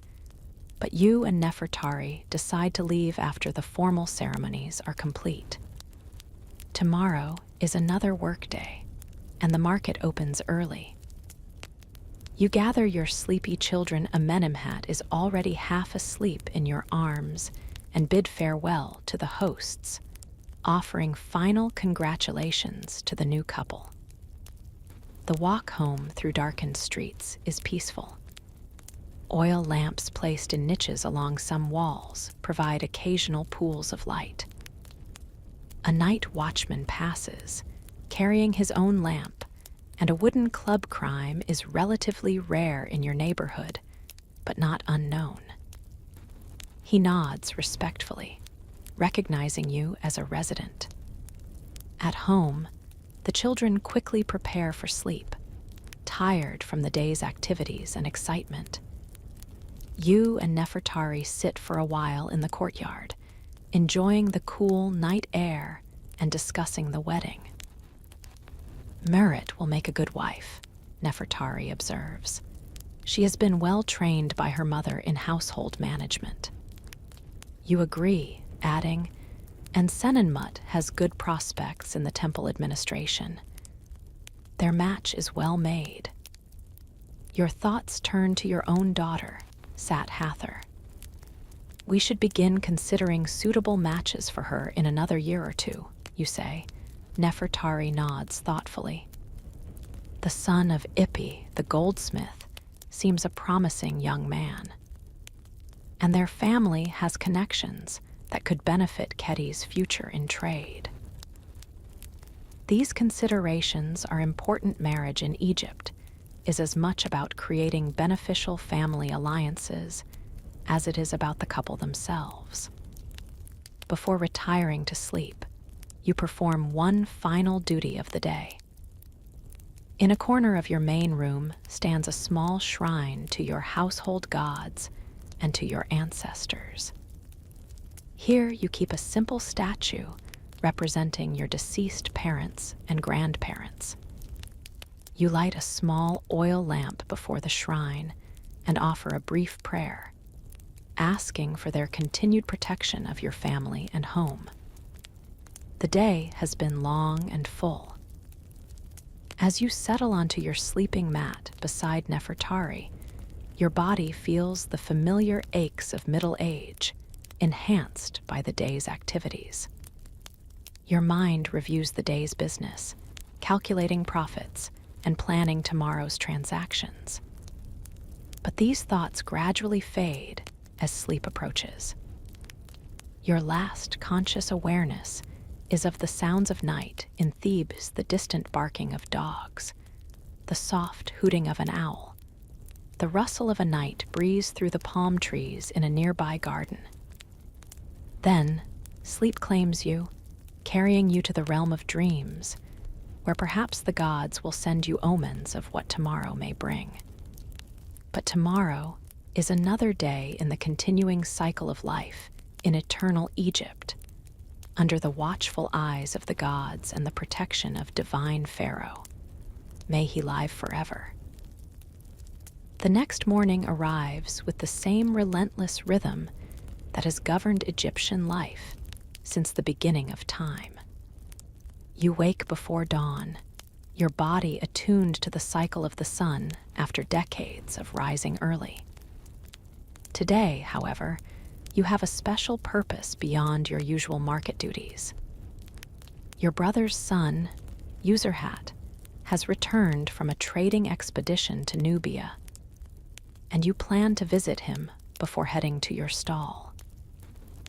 but you and Nefertari decide to leave after the formal ceremonies are complete. Tomorrow is another workday, and the market opens early. You gather your sleepy children. Amenemhat is already half asleep in your arms and bid farewell to the hosts, offering final congratulations to the new couple. The walk home through darkened streets is peaceful. Oil lamps placed in niches along some walls provide occasional pools of light. A night watchman passes, carrying his own lamp, and a wooden club crime is relatively rare in your neighborhood, but not unknown. He nods respectfully, recognizing you as a resident. At home, the children quickly prepare for sleep, tired from the day's activities and excitement. You and Nefertari sit for a while in the courtyard, enjoying the cool night air and discussing the wedding. Merit will make a good wife, Nefertari observes. She has been well trained by her mother in household management. You agree, adding, and Senenmut has good prospects in the temple administration. Their match is well made. Your thoughts turn to your own daughter, Sat Hather. We should begin considering suitable matches for her in another year or two, you say. Nefertari nods thoughtfully. The son of Ippi, the goldsmith, seems a promising young man. And their family has connections that could benefit Keti's future in trade. These considerations are important. Marriage in Egypt is as much about creating beneficial family alliances as it is about the couple themselves. Before retiring to sleep, you perform one final duty of the day. In a corner of your main room stands a small shrine to your household gods and to your ancestors. Here you keep a simple statue representing your deceased parents and grandparents. You light a small oil lamp before the shrine and offer a brief prayer, asking for their continued protection of your family and home. The day has been long and full. As you settle onto your sleeping mat beside Nefertari, your body feels the familiar aches of middle age, enhanced by the day's activities. Your mind reviews the day's business, calculating profits and planning tomorrow's transactions. But these thoughts gradually fade as sleep approaches. Your last conscious awareness is of the sounds of night in Thebes, the distant barking of dogs, the soft hooting of an owl, the rustle of a night breeze through the palm trees in a nearby garden. Then, sleep claims you, carrying you to the realm of dreams, where perhaps the gods will send you omens of what tomorrow may bring. But tomorrow is another day in the continuing cycle of life in eternal Egypt, under the watchful eyes of the gods and the protection of divine Pharaoh. May he live forever. The next morning arrives with the same relentless rhythm that has governed Egyptian life since the beginning of time. You wake before dawn, your body attuned to the cycle of the sun after decades of rising early. Today, however, you have a special purpose beyond your usual market duties. Your brother's son, Userhat, has returned from a trading expedition to Nubia, and you plan to visit him before heading to your stall.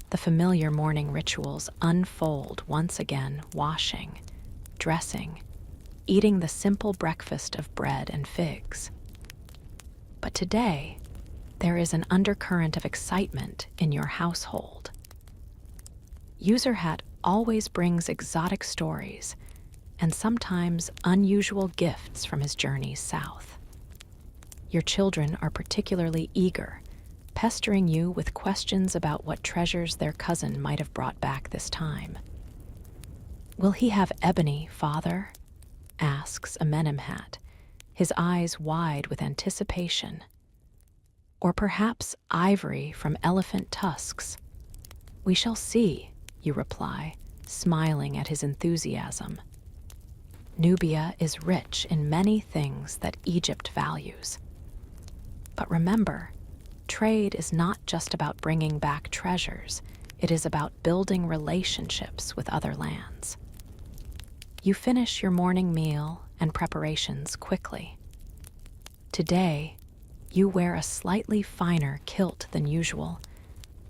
The familiar morning rituals unfold once again: washing, dressing, eating the simple breakfast of bread and figs. But today, there is an undercurrent of excitement in your household. Userhat always brings exotic stories and sometimes unusual gifts from his journeys south. Your children are particularly eager, pestering you with questions about what treasures their cousin might have brought back this time. "Will he have ebony, father?" asks Amenemhat, his eyes wide with anticipation. "Or perhaps ivory from elephant tusks?" "We shall see," you reply, smiling at his enthusiasm. Nubia is rich in many things that Egypt values. But remember, trade is not just about bringing back treasures, it is about building relationships with other lands. You finish your morning meal and preparations quickly. Today, you wear a slightly finer kilt than usual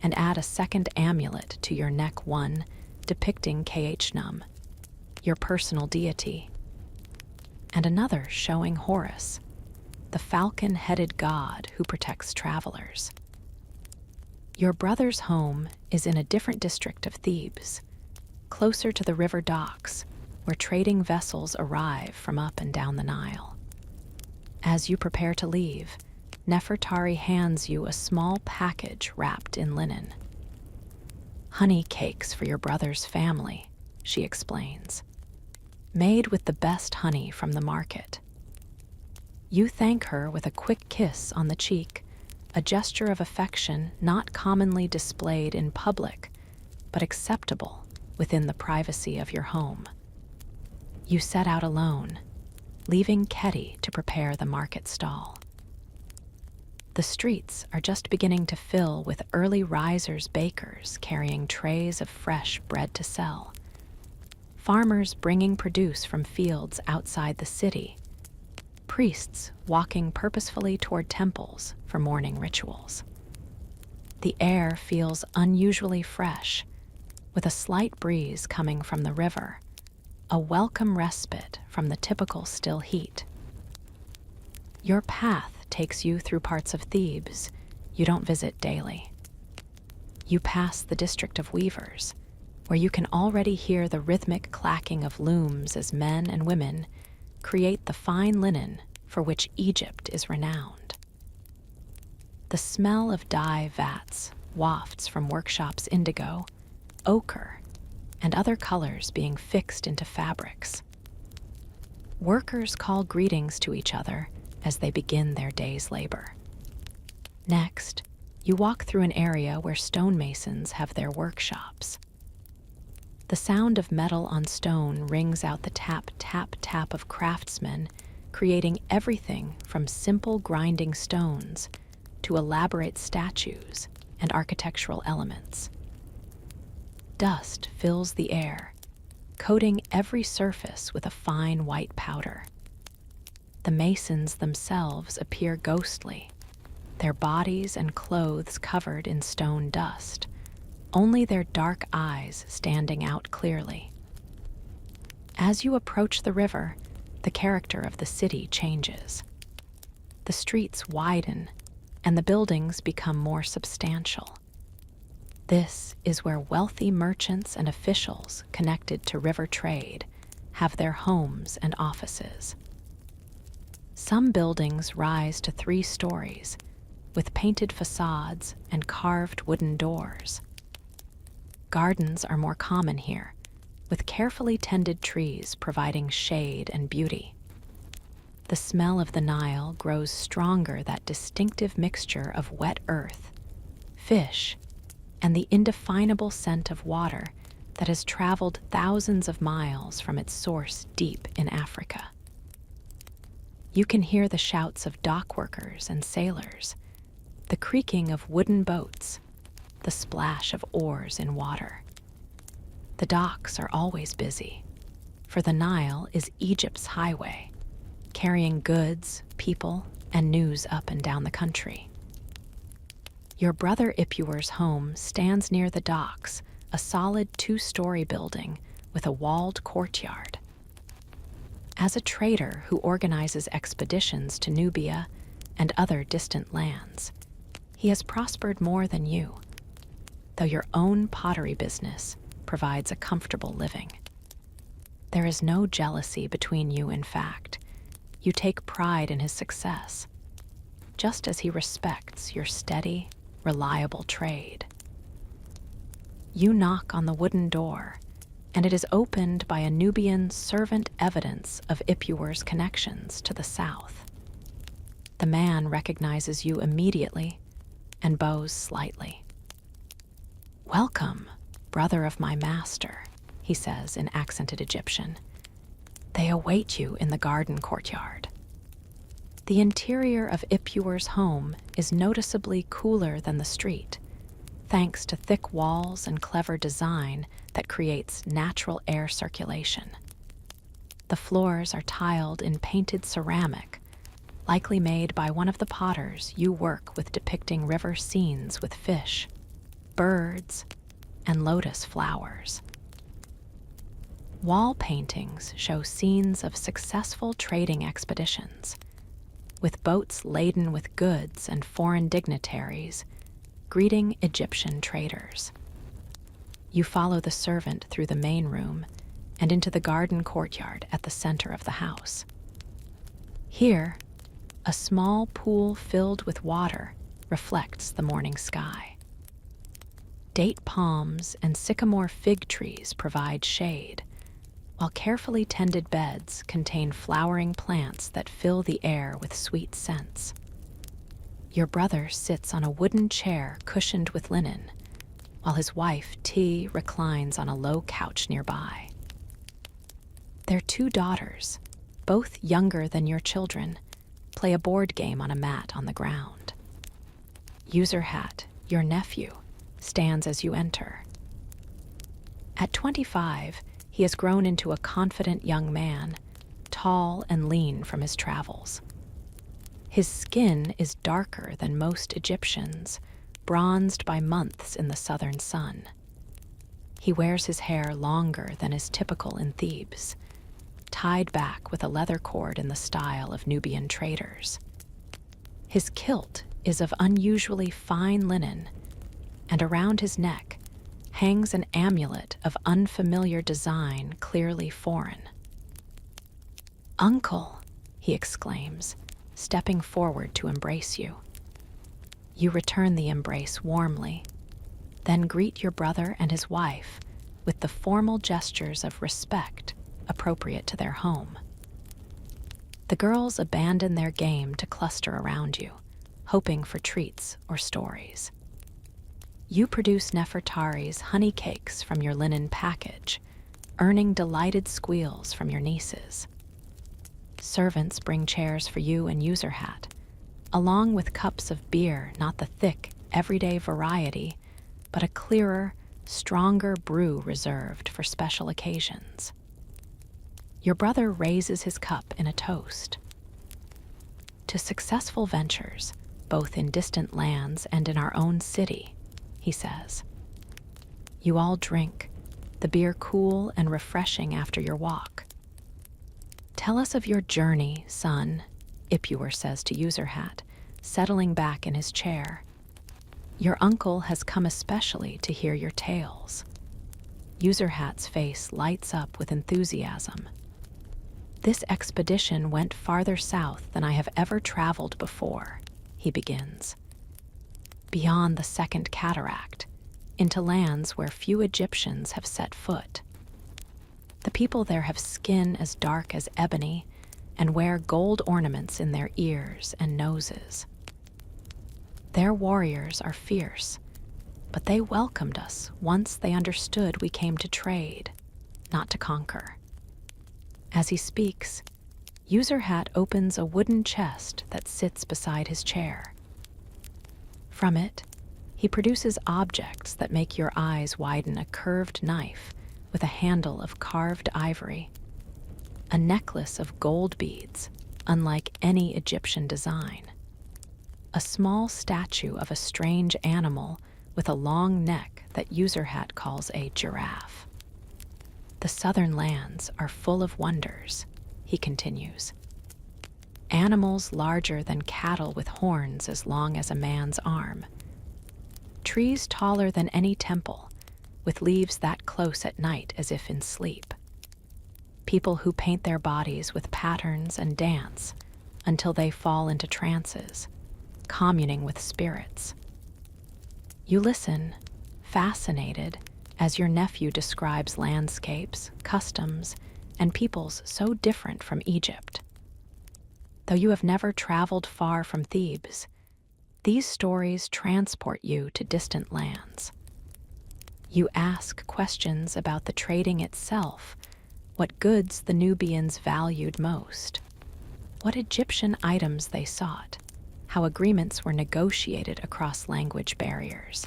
and add a second amulet to your neck, one depicting Khnum, your personal deity, and another showing Horus, the falcon-headed god who protects travelers. Your brother's home is in a different district of Thebes, closer to the river docks, where trading vessels arrive from up and down the Nile. As you prepare to leave, Nefertari hands you a small package wrapped in linen. "Honey cakes for your brother's family," she explains, "made with the best honey from the market." You thank her with a quick kiss on the cheek, a gesture of affection not commonly displayed in public, but acceptable within the privacy of your home. You set out alone, leaving Ketty to prepare the market stall. The streets are just beginning to fill with early risers bakers carrying trays of fresh bread to sell, farmers bringing produce from fields outside the city, priests walking purposefully toward temples for morning rituals. The air feels unusually fresh, with a slight breeze coming from the river, a welcome respite from the typical still heat. Your path takes you through parts of Thebes you don't visit daily. You pass the district of weavers, where you can already hear the rhythmic clacking of looms as men and women create the fine linen for which Egypt is renowned. The smell of dye vats wafts from workshops indigo, ochre, and other colors being fixed into fabrics. Workers call greetings to each other as they begin their day's labor. Next, you walk through an area where stonemasons have their workshops. The sound of metal on stone rings out the tap, tap, tap of craftsmen, creating everything from simple grinding stones to elaborate statues and architectural elements. Dust fills the air, coating every surface with a fine white powder. The masons themselves appear ghostly, their bodies and clothes covered in stone dust, only their dark eyes standing out clearly. As you approach the river, the character of the city changes. The streets widen, and the buildings become more substantial. This is where wealthy merchants and officials connected to river trade have their homes and offices. Some buildings rise to 3 stories, with painted facades and carved wooden doors. Gardens are more common here, with carefully tended trees providing shade and beauty. The smell of the Nile grows stronger, that distinctive mixture of wet earth, fish, and the indefinable scent of water that has traveled thousands of miles from its source deep in Africa. You can hear the shouts of dock workers and sailors, the creaking of wooden boats, the splash of oars in water. The docks are always busy, for the Nile is Egypt's highway, carrying goods, people, and news up and down the country. Your brother Ipuwer's home stands near the docks, a solid 2-story building with a walled courtyard. As a trader who organizes expeditions to Nubia and other distant lands, he has prospered more than you, though your own pottery business provides a comfortable living. There is no jealousy between you, in fact. You take pride in his success, just as he respects your steady, reliable trade. You knock on the wooden door, and it is opened by a Nubian servant, evidence of Ipuwer's connections to the south. The man recognizes you immediately and bows slightly. "Welcome, brother of my master," he says in accented Egyptian. "They await you in the garden courtyard." The interior of Ipuwer's home is noticeably cooler than the street, thanks to thick walls and clever design that creates natural air circulation. The floors are tiled in painted ceramic, likely made by one of the potters you work with, depicting river scenes with fish, birds, and lotus flowers. Wall paintings show scenes of successful trading expeditions, with boats laden with goods and foreign dignitaries greeting Egyptian traders. You follow the servant through the main room and into the garden courtyard at the center of the house. Here, a small pool filled with water reflects the morning sky. Date palms and sycamore fig trees provide shade, while carefully tended beds contain flowering plants that fill the air with sweet scents. Your brother sits on a wooden chair cushioned with linen, while his wife, T, reclines on a low couch nearby. Their two daughters, both younger than your children, play a board game on a mat on the ground. Userhat, your nephew, stands as you enter. At 25, he has grown into a confident young man, tall and lean from his travels. His skin is darker than most Egyptians, bronzed by months in the southern sun. He wears his hair longer than is typical in Thebes, tied back with a leather cord in the style of Nubian traders. His kilt is of unusually fine linen, and around his neck hangs an amulet of unfamiliar design, clearly foreign. "Uncle," he exclaims, stepping forward to embrace you. You return the embrace warmly, then greet your brother and his wife with the formal gestures of respect appropriate to their home. The girls abandon their game to cluster around you, hoping for treats or stories. You produce Nefertari's honey cakes from your linen package, earning delighted squeals from your nieces. Servants bring chairs for you and Userhat, along with cups of beer, not the thick, everyday variety, but a clearer, stronger brew reserved for special occasions. Your brother raises his cup in a toast. "To successful ventures, both in distant lands and in our own city," he says. You all drink, the beer cool and refreshing after your walk. "Tell us of your journey, son," Ipuwer says to Userhat, settling back in his chair. "Your uncle has come especially to hear your tales." Userhat's face lights up with enthusiasm. "This expedition went farther south than I have ever traveled before," he begins. "Beyond the Second Cataract, into lands where few Egyptians have set foot. The people there have skin as dark as ebony and wear gold ornaments in their ears and noses. Their warriors are fierce, but they welcomed us once they understood we came to trade, not to conquer." As he speaks, Userhat opens a wooden chest that sits beside his chair. From it, he produces objects that make your eyes widen: a curved knife with a handle of carved ivory, a necklace of gold beads, unlike any Egyptian design, a small statue of a strange animal with a long neck that Userhat calls a giraffe. "The southern lands are full of wonders," he continues. "Animals larger than cattle with horns as long as a man's arm. Trees taller than any temple, with leaves that close at night as if in sleep. People who paint their bodies with patterns and dance until they fall into trances, communing with spirits. You listen, fascinated, as your nephew describes landscapes, customs, and peoples so different from Egypt. Though you have never traveled far from Thebes, these stories transport you to distant lands. You ask questions about the trading itself, what goods the Nubians valued most, what Egyptian items they sought, how agreements were negotiated across language barriers.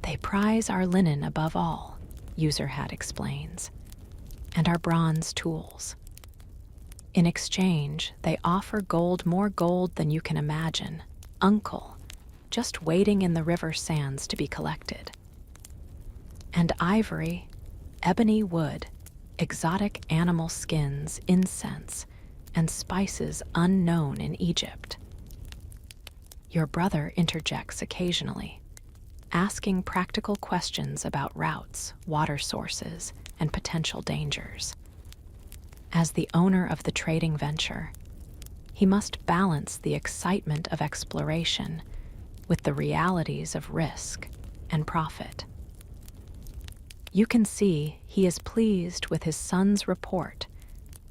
They prize our linen above all, Userhat explains, and our bronze tools. In exchange, they offer more gold than you can imagine, uncle, just waiting in the river sands to be collected. And ivory, ebony wood, exotic animal skins, incense, and spices unknown in Egypt. Your brother interjects occasionally, asking practical questions about routes, water sources, and potential dangers. As the owner of the trading venture, he must balance the excitement of exploration with the realities of risk and profit. You can see he is pleased with his son's report.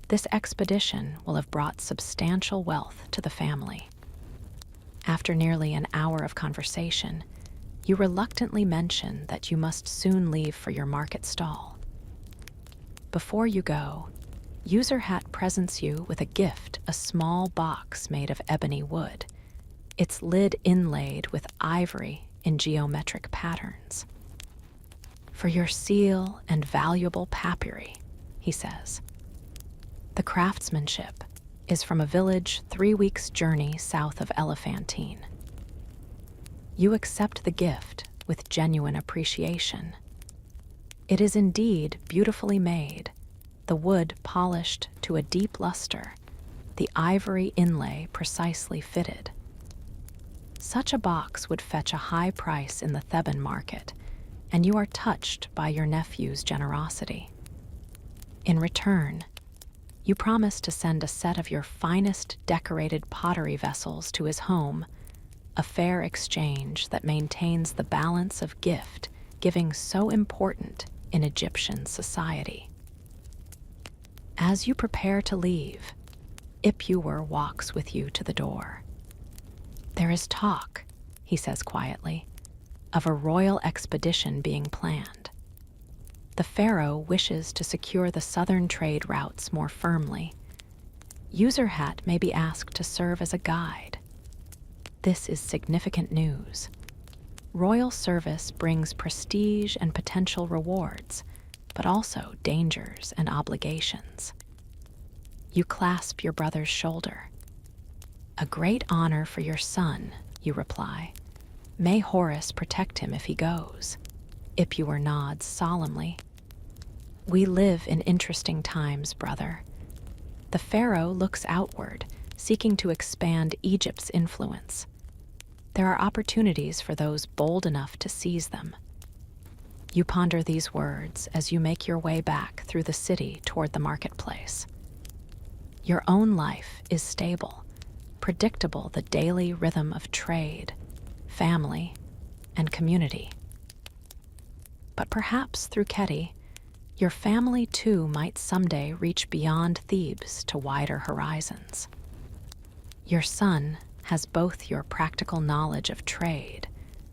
This expedition will have brought substantial wealth to the family. After nearly an hour of conversation, you reluctantly mention that you must soon leave for your market stall. Before you go, Userhat presents you with a gift, a small box made of ebony wood, its lid inlaid with ivory in geometric patterns. For your seal and valuable papyri, he says. The craftsmanship is from a village 3 weeks' journey south of Elephantine. You accept the gift with genuine appreciation. It is indeed beautifully made, the wood polished to a deep luster, the ivory inlay precisely fitted. Such a box would fetch a high price in the Theban market, and you are touched by your nephew's generosity. In return, you promise to send a set of your finest decorated pottery vessels to his home, a fair exchange that maintains the balance of gift giving so important in Egyptian society. As you prepare to leave, Ipuwer walks with you to the door. There is talk, he says quietly, of a royal expedition being planned. The pharaoh wishes to secure the southern trade routes more firmly. Userhat may be asked to serve as a guide. This is significant news. Royal service brings prestige and potential rewards, but also dangers and obligations. You clasp your brother's shoulder. A great honor for your son, you reply. May Horus protect him if he goes. Ipuwer nods solemnly. We live in interesting times, brother. The pharaoh looks outward, seeking to expand Egypt's influence. There are opportunities for those bold enough to seize them. You ponder these words as you make your way back through the city toward the marketplace. Your own life is stable, predictable, the daily rhythm of trade, family, and community. But perhaps through Keti, your family too might someday reach beyond Thebes to wider horizons. Your son has both your practical knowledge of trade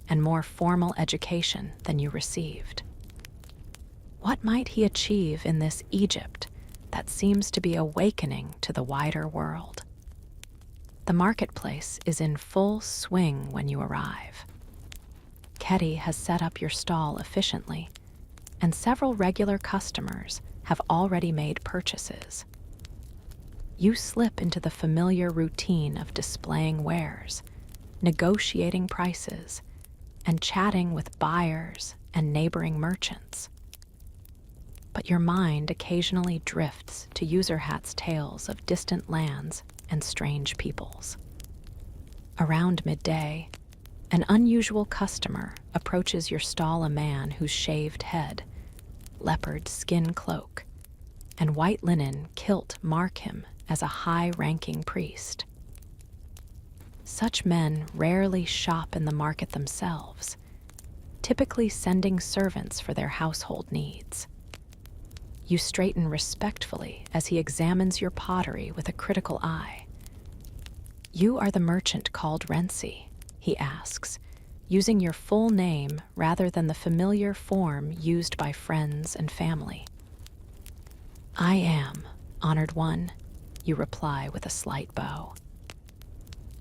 and more formal education than you received. What might he achieve in this Egypt that seems to be awakening to the wider world? The marketplace is in full swing when you arrive. Keti has set up your stall efficiently, and several regular customers have already made purchases. You slip into the familiar routine of displaying wares, negotiating prices, and chatting with buyers and neighboring merchants. But your mind occasionally drifts to Userhat's tales of distant lands and strange peoples. Around midday, an unusual customer approaches your stall, a man whose shaved head, leopard skin cloak, and white linen kilt mark him as a high-ranking priest. Such men rarely shop in the market themselves, typically sending servants for their household needs. You straighten respectfully as he examines your pottery with a critical eye. "You are the merchant called Renzi," he asks, using your full name rather than the familiar form used by friends and family. "I am, honored one," you reply with a slight bow.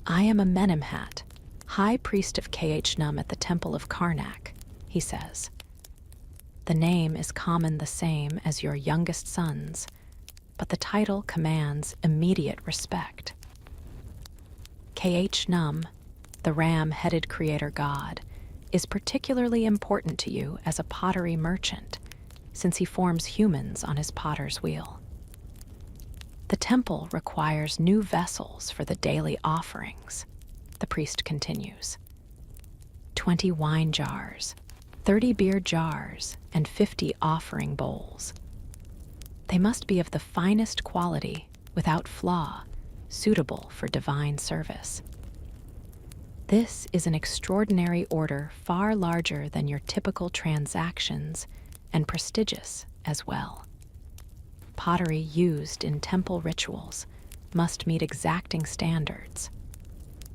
"I am a Menimhat, high priest of Khnum at the Temple of Karnak," he says. "The name is common the same as your youngest son's, but the title commands immediate respect. Khnum, the ram-headed creator god, is particularly important to you as a pottery merchant, since he forms humans on his potter's wheel. The temple requires new vessels for the daily offerings," the priest continues. 20 wine jars, 30 beer jars, and 50 offering bowls. They must be of the finest quality, without flaw, suitable for divine service. This is an extraordinary order far larger than your typical transactions and prestigious as well. Pottery used in temple rituals must meet exacting standards,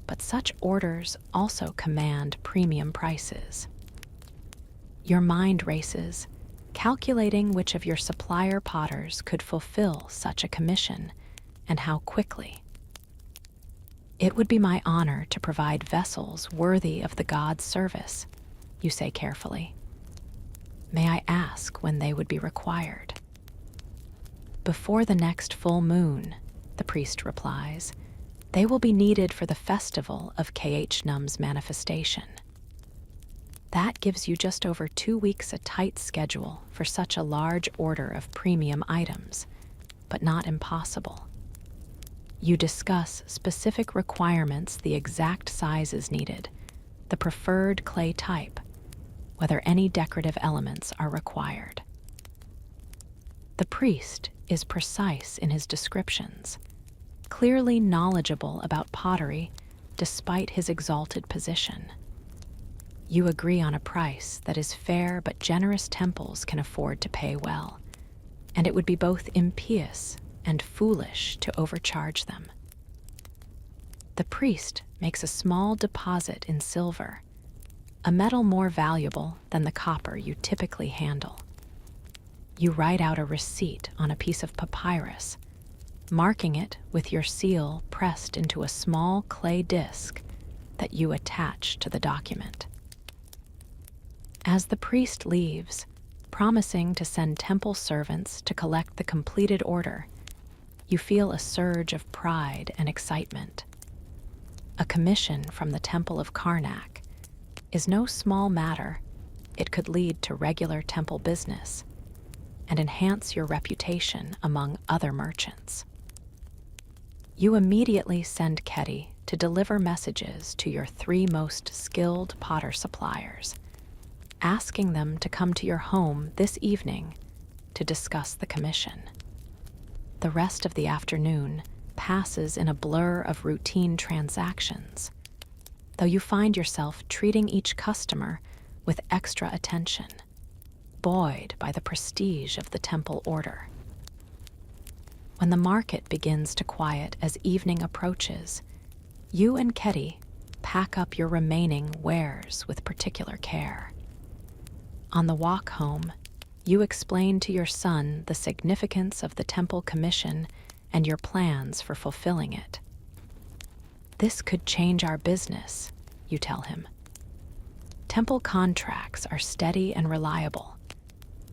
but such orders also command premium prices. Your mind races, calculating which of your supplier potters could fulfill such a commission and how quickly. "It would be my honor to provide vessels worthy of the god's service," you say carefully. "May I ask when they would be required?" "Before the next full moon," the priest replies. "They will be needed for the festival of Khnum's manifestation." That gives you just over 2 weeks a tight schedule for such a large order of premium items, but not impossible. You discuss specific requirements, the exact sizes needed, the preferred clay type, whether any decorative elements are required. The priest is precise in his descriptions, clearly knowledgeable about pottery despite his exalted position. You agree on a price that is fair but generous temples can afford to pay well, and it would be both impious and foolish to overcharge them. The priest makes a small deposit in silver, a metal more valuable than the copper you typically handle. You write out a receipt on a piece of papyrus, marking it with your seal pressed into a small clay disc that you attach to the document. As the priest leaves, promising to send temple servants to collect the completed order, you feel a surge of pride and excitement. A commission from the Temple of Karnak is no small matter. It could lead to regular temple business and enhance your reputation among other merchants. You immediately send Keti to deliver messages to your 3 most skilled potter suppliers, asking them to come to your home this evening to discuss the commission. The rest of the afternoon passes in a blur of routine transactions, though you find yourself treating each customer with extra attention, buoyed by the prestige of the temple order. When the market begins to quiet as evening approaches, you and Keti pack up your remaining wares with particular care. On the walk home, you explain to your son the significance of the temple commission and your plans for fulfilling it. "This could change our business," you tell him. "Temple contracts are steady and reliable.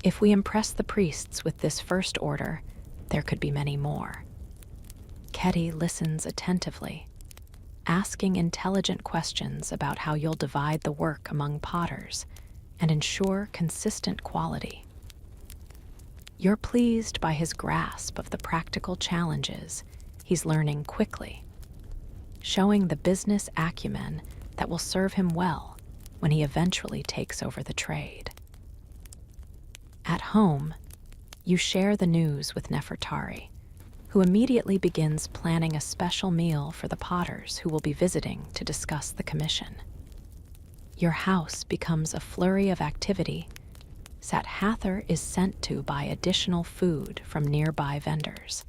If we impress the priests with this first order, there could be many more." Keti listens attentively, asking intelligent questions about how you'll divide the work among potters and ensure consistent quality. You're pleased by his grasp of the practical challenges he's learning quickly, showing the business acumen that will serve him well when he eventually takes over the trade. At home, you share the news with Nefertari, who immediately begins planning a special meal for the potters who will be visiting to discuss the commission. Your house becomes a flurry of activity. Sat Hather is sent to buy additional food from nearby vendors.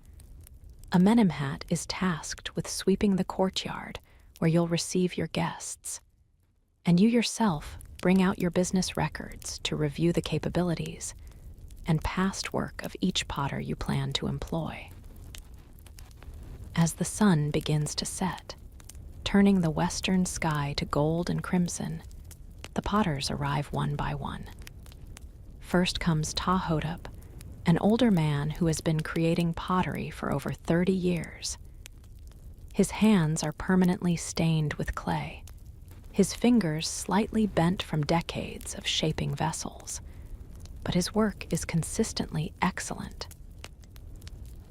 Amenemhat is tasked with sweeping the courtyard where you'll receive your guests. And you yourself bring out your business records to review the capabilities and past work of each potter you plan to employ. As the sun begins to set, turning the western sky to gold and crimson, the potters arrive one by one. First comes Tahodub, an older man who has been creating pottery for over 30 years. His hands are permanently stained with clay, his fingers slightly bent from decades of shaping vessels, but his work is consistently excellent.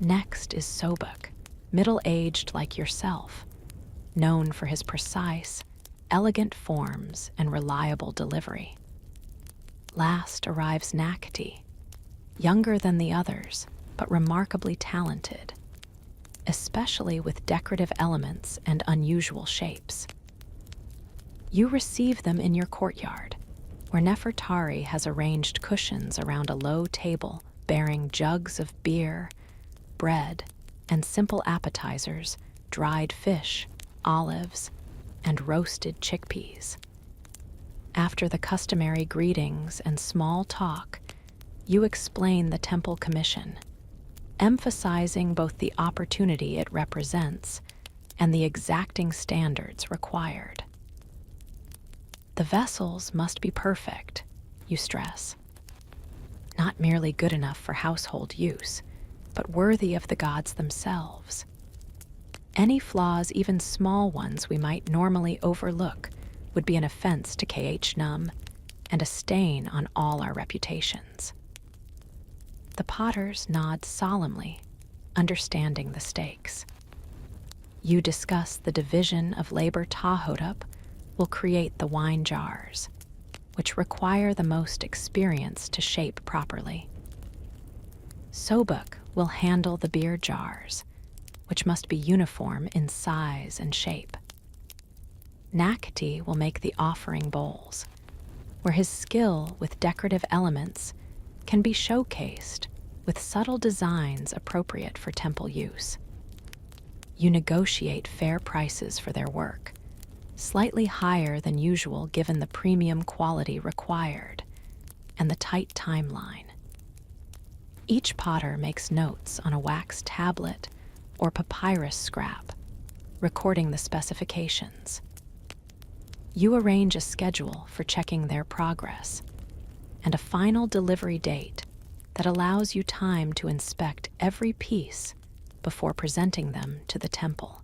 Next is Sobuk, middle-aged like yourself, known for his precise, elegant forms and reliable delivery. Last arrives Nakti, younger than the others, but remarkably talented, especially with decorative elements and unusual shapes. You receive them in your courtyard, where Nefertari has arranged cushions around a low table bearing jugs of beer, bread, and simple appetizers, dried fish, olives, and roasted chickpeas. After the customary greetings and small talk, you explain the temple commission, emphasizing both the opportunity it represents and the exacting standards required. The vessels must be perfect, you stress. Not merely good enough for household use, but worthy of the gods themselves. Any flaws, even small ones we might normally overlook, would be an offense to KH-Num and a stain on all our reputations. The potters nod solemnly, understanding the stakes. You discuss the division of labor. Tahodub will create the wine jars, which require the most experience to shape properly. Sobuk will handle the beer jars, which must be uniform in size and shape. Nakti will make the offering bowls, where his skill with decorative elements can be showcased with subtle designs appropriate for temple use. You negotiate fair prices for their work, slightly higher than usual given the premium quality required and the tight timeline. Each potter makes notes on a wax tablet or papyrus scrap, recording the specifications. You arrange a schedule for checking their progress and a final delivery date that allows you time to inspect every piece before presenting them to the temple.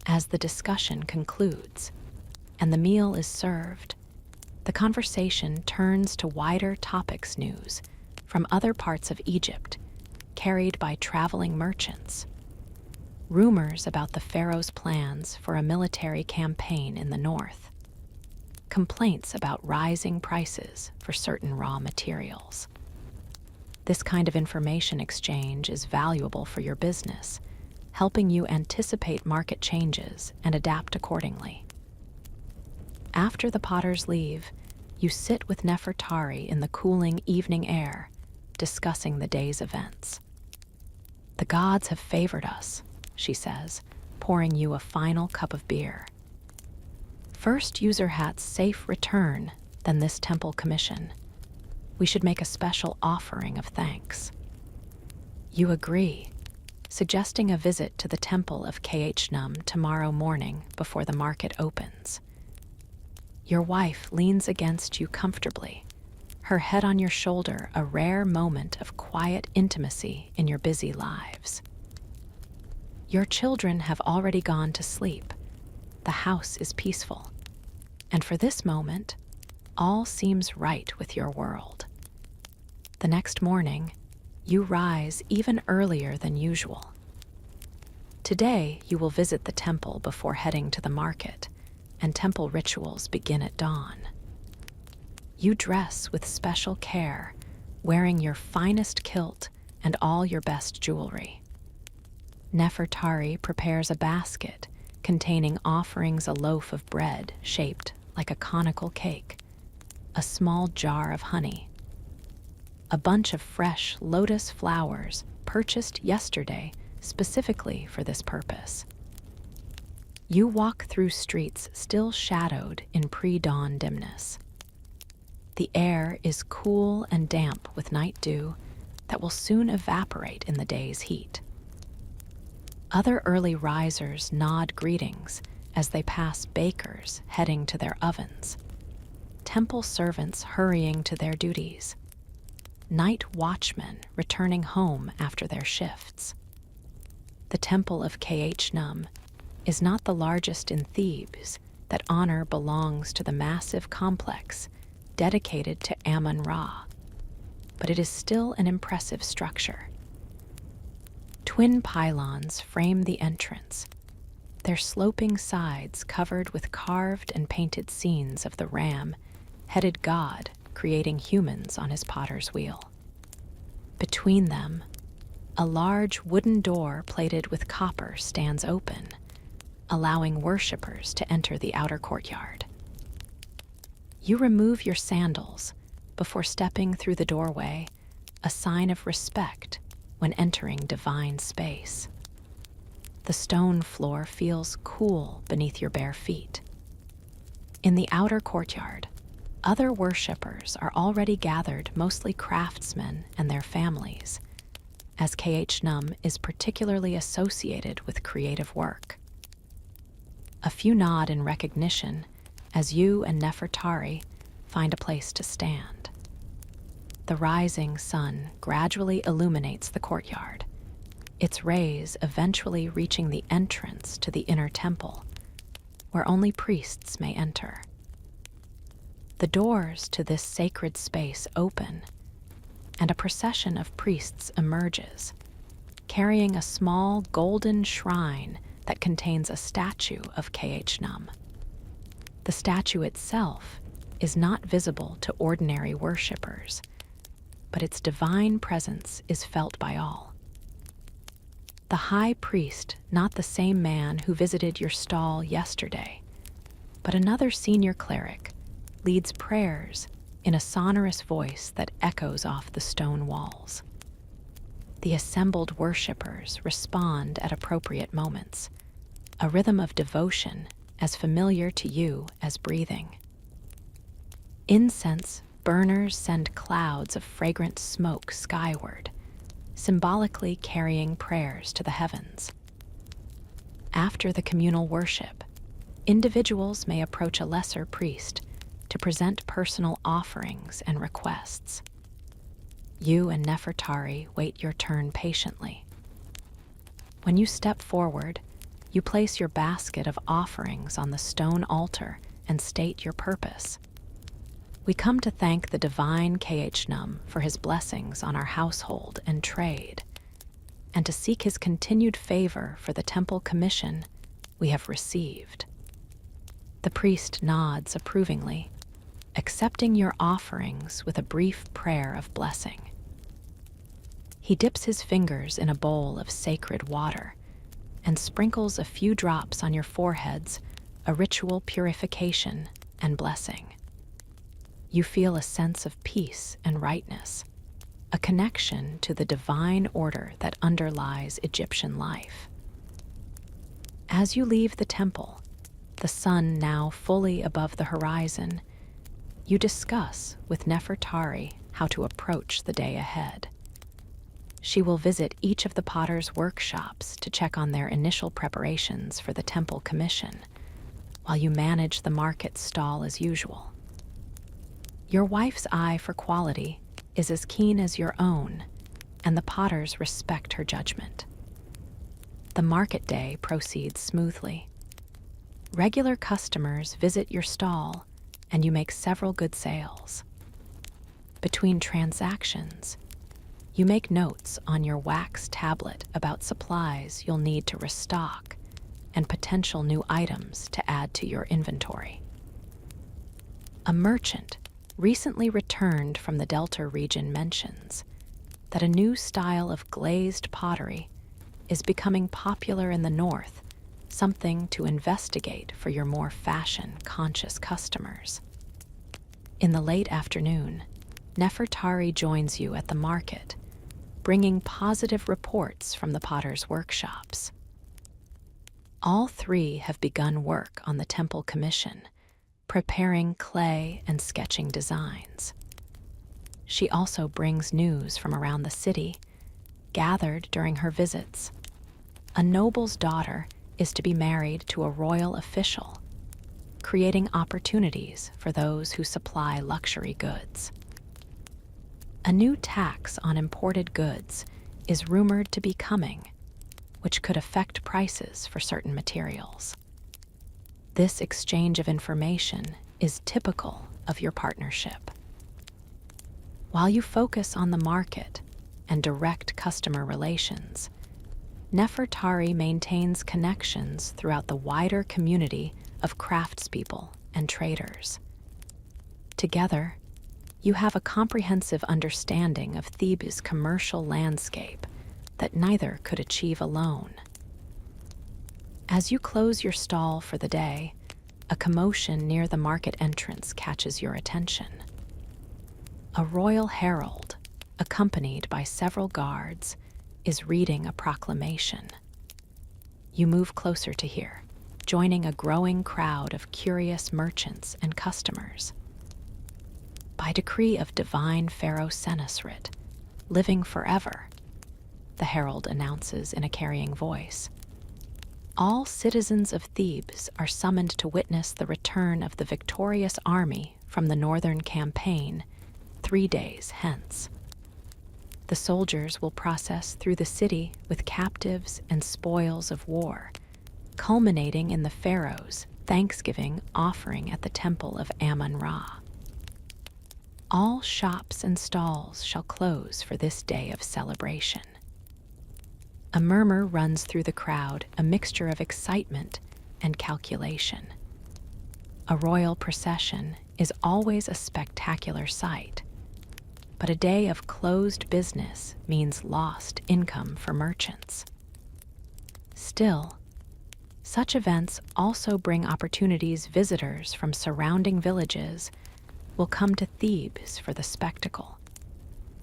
As the discussion concludes and the meal is served, the conversation turns to wider topics news from other parts of Egypt, carried by traveling merchants. Rumors about the pharaoh's plans for a military campaign in the north. Complaints about rising prices for certain raw materials. This kind of information exchange is valuable for your business, helping you anticipate market changes and adapt accordingly. After the potters leave, you sit with Nefertari in the cooling evening air, discussing the day's events. The gods have favored us, she says, pouring you a final cup of beer. First Userhat's safe return, then this temple commission. We should make a special offering of thanks. You agree, suggesting a visit to the temple of KH-Num tomorrow morning before the market opens. Your wife leans against you comfortably, her head on your shoulder, a rare moment of quiet intimacy in your busy lives. Your children have already gone to sleep. The house is peaceful. And for this moment, all seems right with your world. The next morning, you rise even earlier than usual. Today, you will visit the temple before heading to the market, and temple rituals begin at dawn. You dress with special care, wearing your finest kilt and all your best jewelry. Nefertari prepares a basket containing offerings: a loaf of bread shaped like a conical cake, a small jar of honey, a bunch of fresh lotus flowers purchased yesterday specifically for this purpose. You walk through streets still shadowed in pre-dawn dimness. The air is cool and damp with night dew that will soon evaporate in the day's heat. Other early risers nod greetings as they pass bakers heading to their ovens, temple servants hurrying to their duties, night watchmen returning home after their shifts. The temple of Khnum is not the largest in Thebes. That honor belongs to the massive complex dedicated to Amun-Ra, but it is still an impressive structure. Twin pylons frame the entrance, their sloping sides covered with carved and painted scenes of the ram-headed god creating humans on his potter's wheel. Between them, a large wooden door plated with copper stands open, allowing worshippers to enter the outer courtyard. You remove your sandals before stepping through the doorway, a sign of respect when entering divine space. The stone floor feels cool beneath your bare feet. In the outer courtyard, other worshippers are already gathered, mostly craftsmen and their families, as Khnum is particularly associated with creative work. A few nod in recognition as you and Nefertari find a place to stand. The rising sun gradually illuminates the courtyard, its rays eventually reaching the entrance to the inner temple, where only priests may enter. The doors to this sacred space open, and a procession of priests emerges, carrying a small golden shrine that contains a statue of Khnum. The statue itself is not visible to ordinary worshippers, but its divine presence is felt by all. The high priest, not the same man who visited your stall yesterday, but another senior cleric, leads prayers in a sonorous voice that echoes off the stone walls. The assembled worshippers respond at appropriate moments, a rhythm of devotion as familiar to you as breathing. Incense burners send clouds of fragrant smoke skyward, symbolically carrying prayers to the heavens. After the communal worship, individuals may approach a lesser priest to present personal offerings and requests. You and Nefertari wait your turn patiently. When you step forward, you place your basket of offerings on the stone altar and state your purpose. We come to thank the divine Khnum for his blessings on our household and trade, and to seek his continued favor for the temple commission we have received. The priest nods approvingly, accepting your offerings with a brief prayer of blessing. He dips his fingers in a bowl of sacred water and sprinkles a few drops on your foreheads, a ritual purification and blessing. You feel a sense of peace and rightness, a connection to the divine order that underlies Egyptian life. As you leave the temple, the sun now fully above the horizon, you discuss with Nefertari how to approach the day ahead. She will visit each of the potters' workshops to check on their initial preparations for the temple commission, while you manage the market stall as usual. Your wife's eye for quality is as keen as your own, and the potters respect her judgment. The market day proceeds smoothly. Regular customers visit your stall, and you make several good sales. Between transactions, you make notes on your wax tablet about supplies you'll need to restock and potential new items to add to your inventory. A merchant recently returned from the Delta region mentions that a new style of glazed pottery is becoming popular in the north, something to investigate for your more fashion-conscious customers. In the late afternoon, Nefertari joins you at the market, bringing positive reports from the potters' workshops. All three have begun work on the temple commission, preparing clay and sketching designs. She also brings news from around the city, gathered during her visits. A noble's daughter is to be married to a royal official, creating opportunities for those who supply luxury goods. A new tax on imported goods is rumored to be coming, which could affect prices for certain materials. This exchange of information is typical of your partnership. While you focus on the market and direct customer relations, Nefertari maintains connections throughout the wider community of craftspeople and traders. Together, you have a comprehensive understanding of Thebes' commercial landscape that neither could achieve alone. As you close your stall for the day, a commotion near the market entrance catches your attention. A royal herald, accompanied by several guards, is reading a proclamation. You move closer to hear, joining a growing crowd of curious merchants and customers. By decree of divine Pharaoh Senusrit, living forever, the herald announces in a carrying voice, all citizens of Thebes are summoned to witness the return of the victorious army from the northern campaign 3 days hence. The soldiers will process through the city with captives and spoils of war, culminating in the pharaoh's Thanksgiving offering at the temple of Amun-Ra. All shops and stalls shall close for this day of celebration. A murmur runs through the crowd, a mixture of excitement and calculation. A royal procession is always a spectacular sight, but a day of closed business means lost income for merchants. Still, such events also bring opportunities. Visitors from surrounding villages will come to Thebes for the spectacle,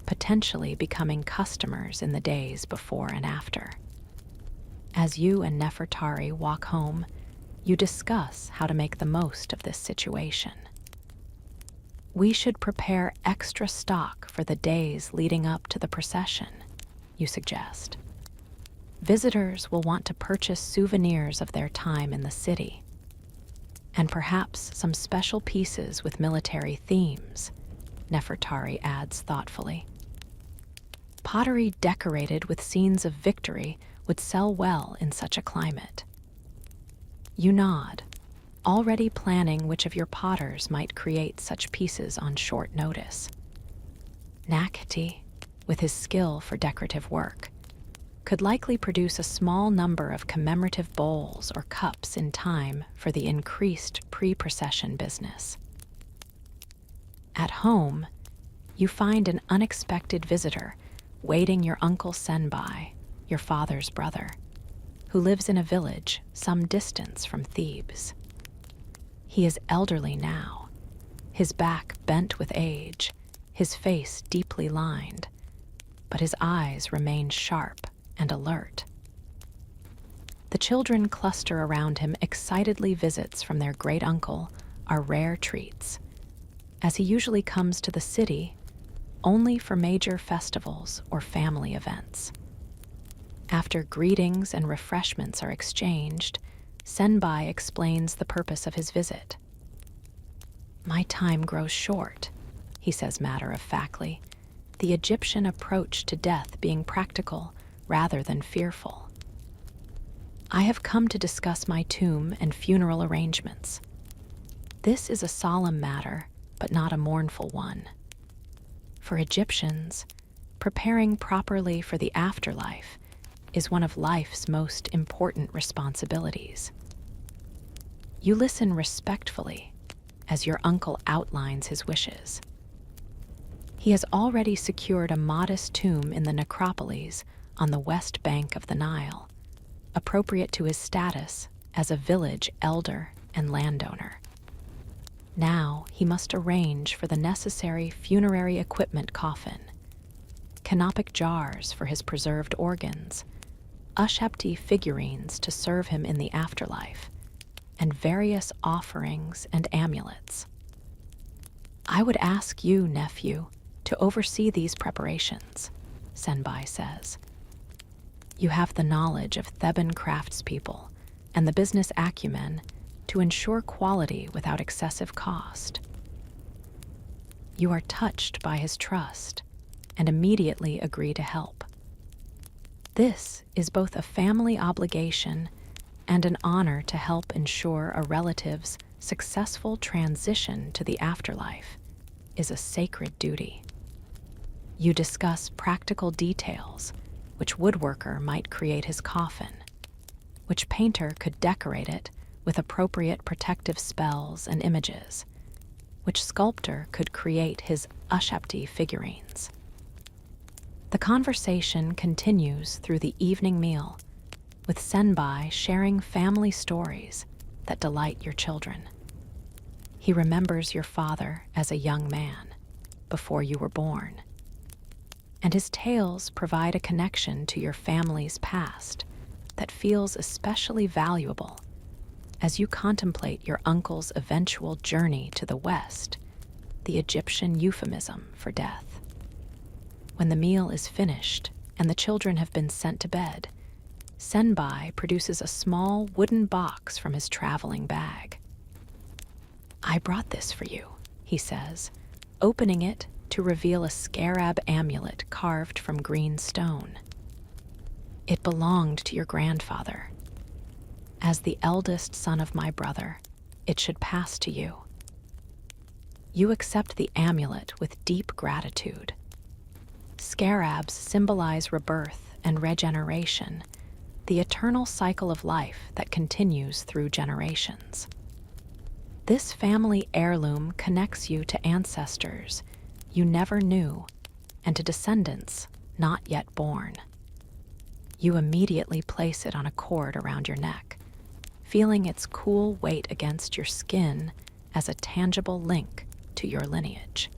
potentially becoming customers in the days before and after. As you and Nefertari walk home, you discuss how to make the most of this situation. We should prepare extra stock for the days leading up to the procession, you suggest. Visitors will want to purchase souvenirs of their time in the city, and perhaps some special pieces with military themes, Nefertari adds thoughtfully. Pottery decorated with scenes of victory would sell well in such a climate. You nod, already planning which of your potters might create such pieces on short notice. Nakhti, with his skill for decorative work, could likely produce a small number of commemorative bowls or cups in time for the increased pre-procession business. At home, you find an unexpected visitor waiting, your uncle Senbai, your father's brother, who lives in a village some distance from Thebes. He is elderly now, his back bent with age, his face deeply lined, but his eyes remain sharp and alert. The children cluster around him. Excitedly, visits from their great-uncle are rare treats, as he usually comes to the city only for major festivals or family events. After greetings and refreshments are exchanged, Senbai explains the purpose of his visit. My time grows short, he says matter-of-factly, the Egyptian approach to death being practical rather than fearful. I have come to discuss my tomb and funeral arrangements. This is a solemn matter, but not a mournful one. For Egyptians, preparing properly for the afterlife is one of life's most important responsibilities. You listen respectfully as your uncle outlines his wishes. He has already secured a modest tomb in the necropolis on the west bank of the Nile, appropriate to his status as a village elder and landowner. Now he must arrange for the necessary funerary equipment coffin, canopic jars for his preserved organs, Ushapti figurines to serve him in the afterlife, and various offerings and amulets. I would ask you, nephew, to oversee these preparations, Senbai says. You have the knowledge of Theban craftspeople and the business acumen to ensure quality without excessive cost. You are touched by his trust and immediately agree to help. This is both a family obligation and an honor to help ensure a relative's successful transition to the afterlife is a sacred duty. You discuss practical details, which woodworker might create his coffin, which painter could decorate it with appropriate protective spells and images, which sculptor could create his Ushapti figurines. The conversation continues through the evening meal, with Senbai sharing family stories that delight your children. He remembers your father as a young man, before you were born, and his tales provide a connection to your family's past that feels especially valuable as you contemplate your uncle's eventual journey to the West, the Egyptian euphemism for death. When the meal is finished and the children have been sent to bed, Senbai produces a small wooden box from his traveling bag. I brought this for you, he says, opening it to reveal a scarab amulet carved from green stone. It belonged to your grandfather. As the eldest son of my brother, it should pass to you. You accept the amulet with deep gratitude. Scarabs symbolize rebirth and regeneration, the eternal cycle of life that continues through generations. This family heirloom connects you to ancestors you never knew and to descendants not yet born. You immediately place it on a cord around your neck, feeling its cool weight against your skin as a tangible link to your lineage.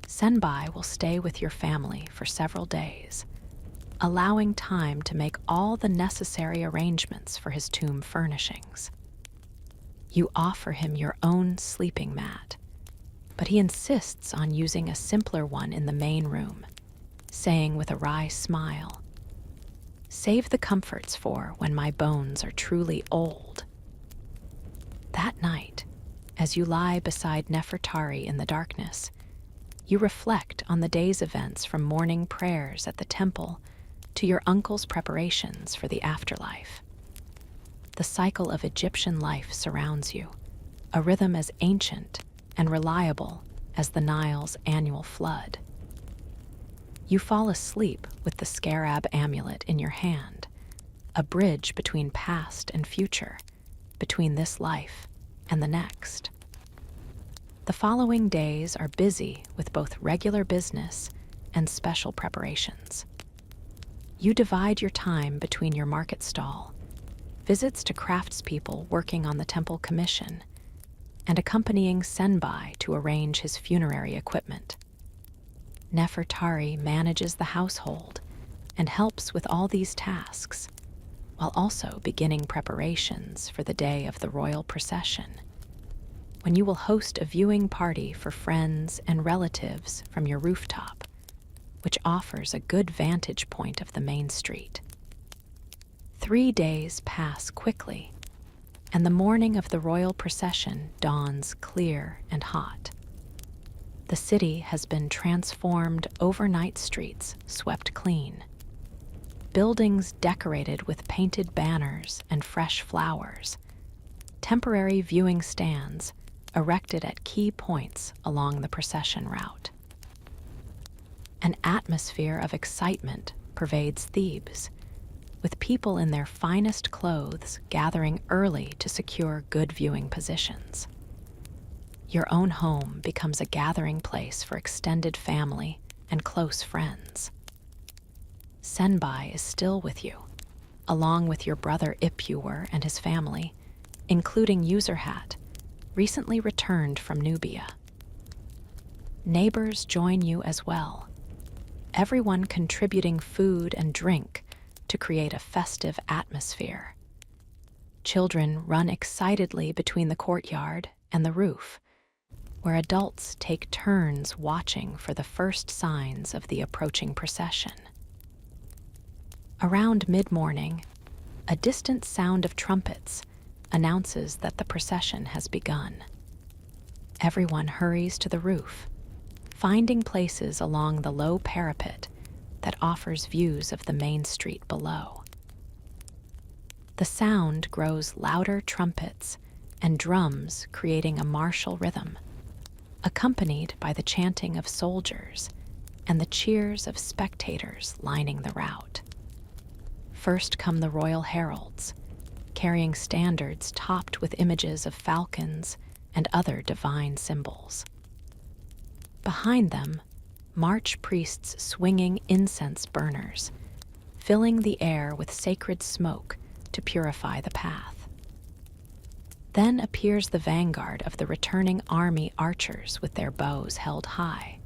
Senbai will stay with your family for several days, allowing time to make all the necessary arrangements for his tomb furnishings. You offer him your own sleeping mat, but he insists on using a simpler one in the main room, saying with a wry smile, "Save the comforts for when my bones are truly old." That night, as you lie beside Nefertari in the darkness, you reflect on the day's events from morning prayers at the temple to your uncle's preparations for the afterlife. The cycle of Egyptian life surrounds you, a rhythm as ancient and reliable as the Nile's annual flood. You fall asleep with the scarab amulet in your hand, a bridge between past and future, between this life and the next. The following days are busy with both regular business and special preparations. You divide your time between your market stall, visits to craftspeople working on the temple commission, and accompanying Senbai to arrange his funerary equipment. Nefertari manages the household and helps with all these tasks, while also beginning preparations for the day of the royal procession, when you will host a viewing party for friends and relatives from your rooftop, which offers a good vantage point of the main street. 3 days pass quickly, and the morning of the royal procession dawns clear and hot. The city has been transformed, overnight streets swept clean, buildings decorated with painted banners and fresh flowers, temporary viewing stands erected at key points along the procession route. An atmosphere of excitement pervades Thebes, with people in their finest clothes gathering early to secure good viewing positions. Your own home becomes a gathering place for extended family and close friends. Senbai is still with you, along with your brother Ipuwer and his family, including Userhat, recently returned from Nubia. Neighbors join you as well, everyone contributing food and drink to create a festive atmosphere. Children run excitedly between the courtyard and the roof, where adults take turns watching for the first signs of the approaching procession. Around mid-morning, a distant sound of trumpets announces that the procession has begun. Everyone hurries to the roof, finding places along the low parapet that offers views of the main street below. The sound grows louder trumpets and drums creating a martial rhythm, accompanied by the chanting of soldiers and the cheers of spectators lining the route. First come the royal heralds, carrying standards topped with images of falcons and other divine symbols. Behind them, march priests swinging incense burners, filling the air with sacred smoke to purify the path. Then appears the vanguard of the returning army archers with their bows held high,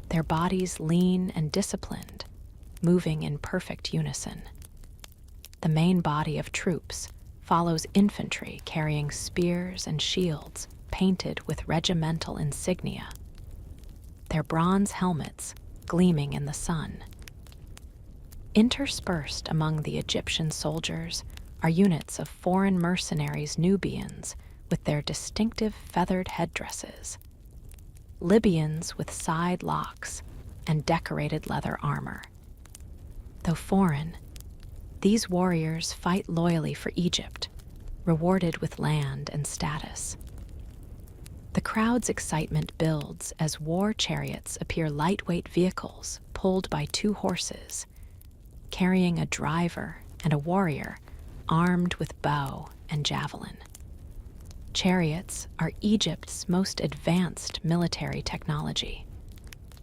their bodies lean and disciplined, moving in perfect unison. The main body of troops follows infantry carrying spears and shields painted with regimental insignia, their bronze helmets gleaming in the sun. Interspersed among the Egyptian soldiers are units of foreign mercenaries Nubians with their distinctive feathered headdresses, Libyans with side locks and decorated leather armor. Though foreign, these warriors fight loyally for Egypt, rewarded with land and status. The crowd's excitement builds as war chariots appear lightweight vehicles pulled by 2 horses, carrying a driver and a warrior armed with bow and javelin. Chariots are Egypt's most advanced military technology,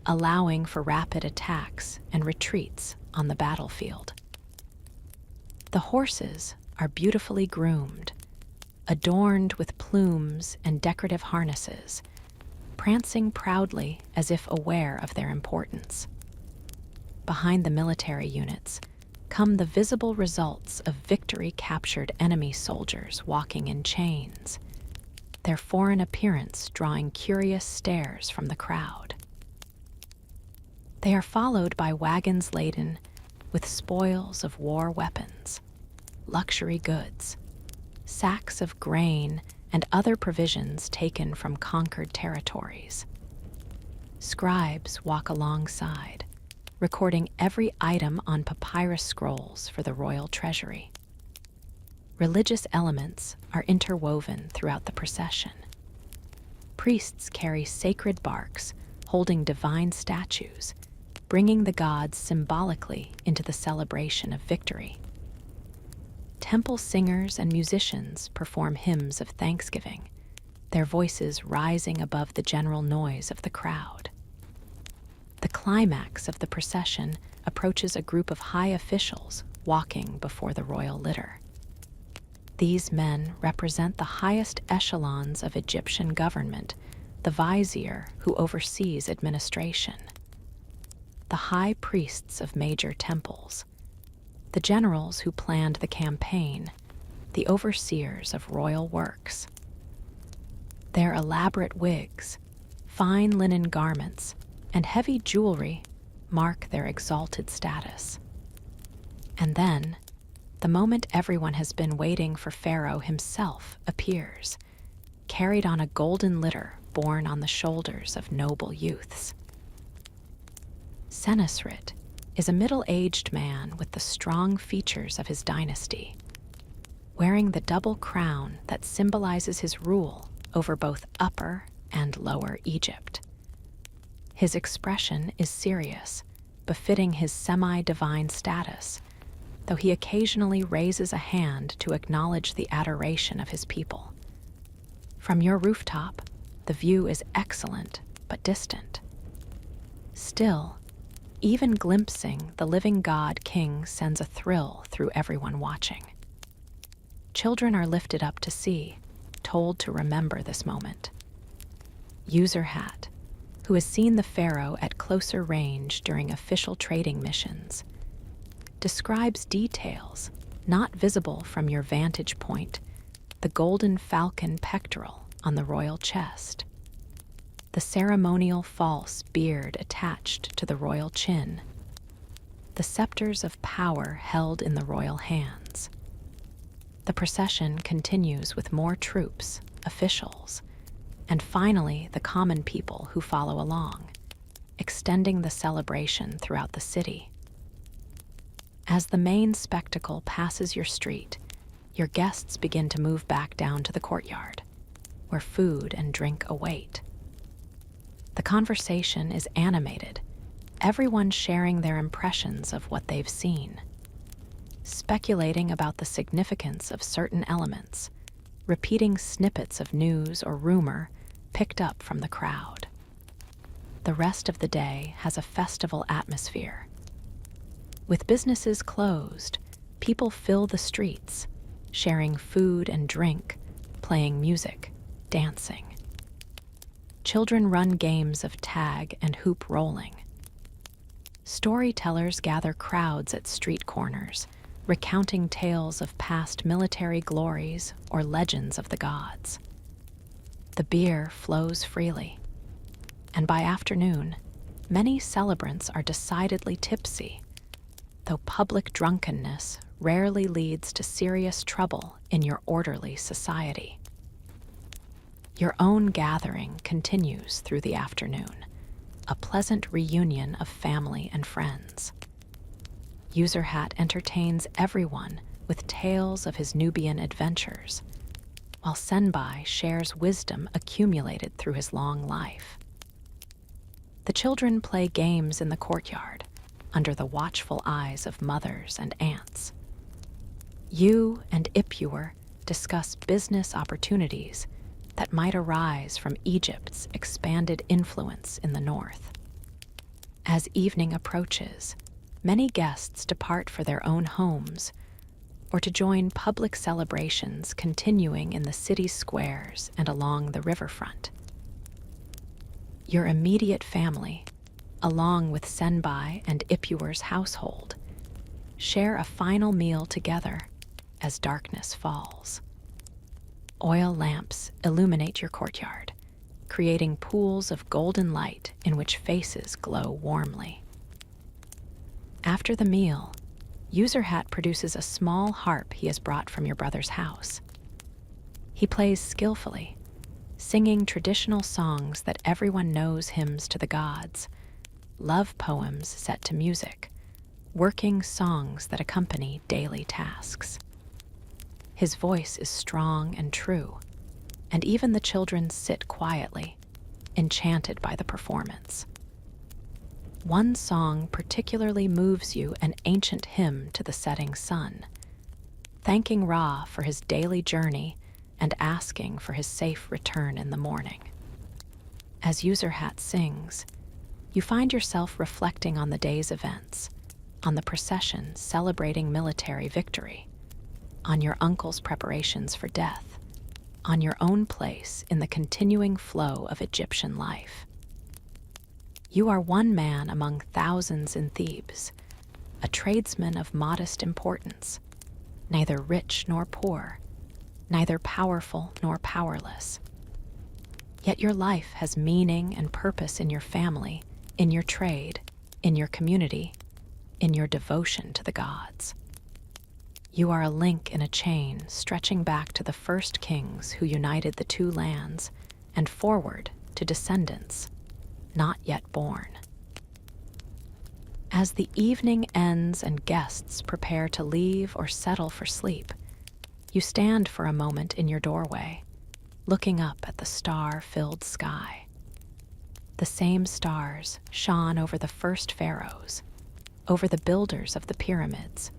allowing for rapid attacks and retreats on the battlefield. The horses are beautifully groomed, adorned with plumes and decorative harnesses, prancing proudly as if aware of their importance. Behind the military units come the visible results of victory-captured enemy soldiers walking in chains, their foreign appearance drawing curious stares from the crowd. They are followed by wagons laden with spoils of war weapons, luxury goods, sacks of grain, and other provisions taken from conquered territories. Scribes walk alongside, recording every item on papyrus scrolls for the royal treasury. Religious elements are interwoven throughout the procession. Priests carry sacred barks holding divine statues, bringing the gods symbolically into the celebration of victory. Temple singers and musicians perform hymns of thanksgiving, their voices rising above the general noise of the crowd. The climax of the procession approaches a group of high officials walking before the royal litter. These men represent the highest echelons of Egyptian government, the vizier who oversees administration, the high priests of major temples, the generals who planned the campaign, the overseers of royal works. Their elaborate wigs, fine linen garments, and heavy jewelry mark their exalted status. And then, the moment everyone has been waiting for Pharaoh himself appears, carried on a golden litter borne on the shoulders of noble youths. Senusrit is a middle-aged man with the strong features of his dynasty, wearing the double crown that symbolizes his rule over both Upper and Lower Egypt. His expression is serious, befitting his semi-divine status, though he occasionally raises a hand to acknowledge the adoration of his people. From your rooftop, the view is excellent but distant. Still, Even glimpsing the living god king sends a thrill through everyone watching. Children are lifted up to see, told to remember this moment. User Hat, who has seen the pharaoh at closer range during official trading missions, describes details not visible from your vantage point: the golden falcon pectoral on the royal chest, the ceremonial false beard attached to the royal chin, the scepters of power held in the royal hands. The procession continues with more troops, officials, and finally the common people who follow along, extending the celebration throughout the city. As the main spectacle passes your street, your guests begin to move back down to the courtyard, where food and drink await. The conversation is animated, everyone sharing their impressions of what they've seen, speculating about the significance of certain elements, repeating snippets of news or rumor picked up from the crowd. The rest of the day has a festival atmosphere. With businesses closed, people fill the streets, sharing food and drink, playing music, dancing. Children run games of tag and hoop rolling. Storytellers gather crowds at street corners, recounting tales of past military glories or legends of the gods. The beer flows freely, and by afternoon, many celebrants are decidedly tipsy, though public drunkenness rarely leads to serious trouble in your orderly society. Your own gathering continues through the afternoon, a pleasant reunion of family and friends. User Hat entertains everyone with tales of his Nubian adventures, while Senbai shares wisdom accumulated through his long life. The children play games in the courtyard, under the watchful eyes of mothers and aunts. You and Ipuer discuss business opportunities that might arise from Egypt's expanded influence in the north. As evening approaches, many guests depart for their own homes or to join public celebrations continuing in the city's squares and along the riverfront. Your immediate family, along with Senbai and Ipuer's household, share a final meal together as darkness falls. Oil lamps illuminate your courtyard, creating pools of golden light in which faces glow warmly. After the meal, User Hat produces a small harp he has brought from your brother's house. He plays skillfully, singing traditional songs that everyone knows, hymns to the gods, love poems set to music, working songs that accompany daily tasks. His voice is strong and true, and even the children sit quietly, enchanted by the performance. One song particularly moves you, an ancient hymn to the setting sun, thanking Ra for his daily journey and asking for his safe return in the morning. As User Hat sings, you find yourself reflecting on the day's events, on the procession celebrating military victory, on your uncle's preparations for death, on your own place in the continuing flow of Egyptian life. You are one man among thousands in Thebes, a tradesman of modest importance, neither rich nor poor, neither powerful nor powerless. Yet your life has meaning and purpose in your family, in your trade, in your community, in your devotion to the gods. You are a link in a chain stretching back to the first kings who united the two lands and forward to descendants not yet born. As the evening ends and guests prepare to leave or settle for sleep, you stand for a moment in your doorway, looking up at the star-filled sky. The same stars shone over the first pharaohs, over the builders of the pyramids,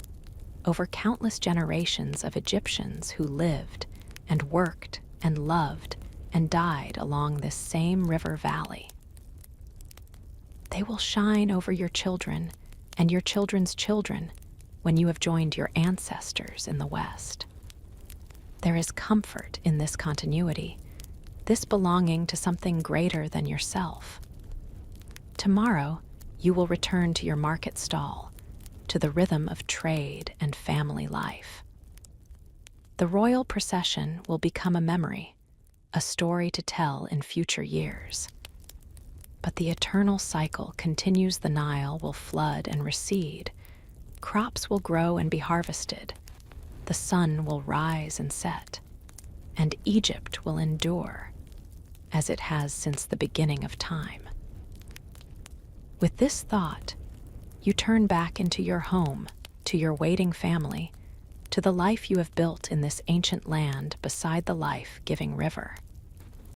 over countless generations of Egyptians who lived and worked and loved and died along this same river valley. they will shine over your children and your children's children when you have joined your ancestors in the West. There is comfort in this continuity, this belonging to something greater than yourself. Tomorrow, you will return to your market stall, to the rhythm of trade and family life. The royal procession will become a memory, a story to tell in future years. But the eternal cycle continues. The Nile will flood and recede. Crops will grow and be harvested. The sun will rise and set. And Egypt will endure, as it has since the beginning of time. With this thought, you turn back into your home, to your waiting family, to the life you have built in this ancient land beside the life-giving river.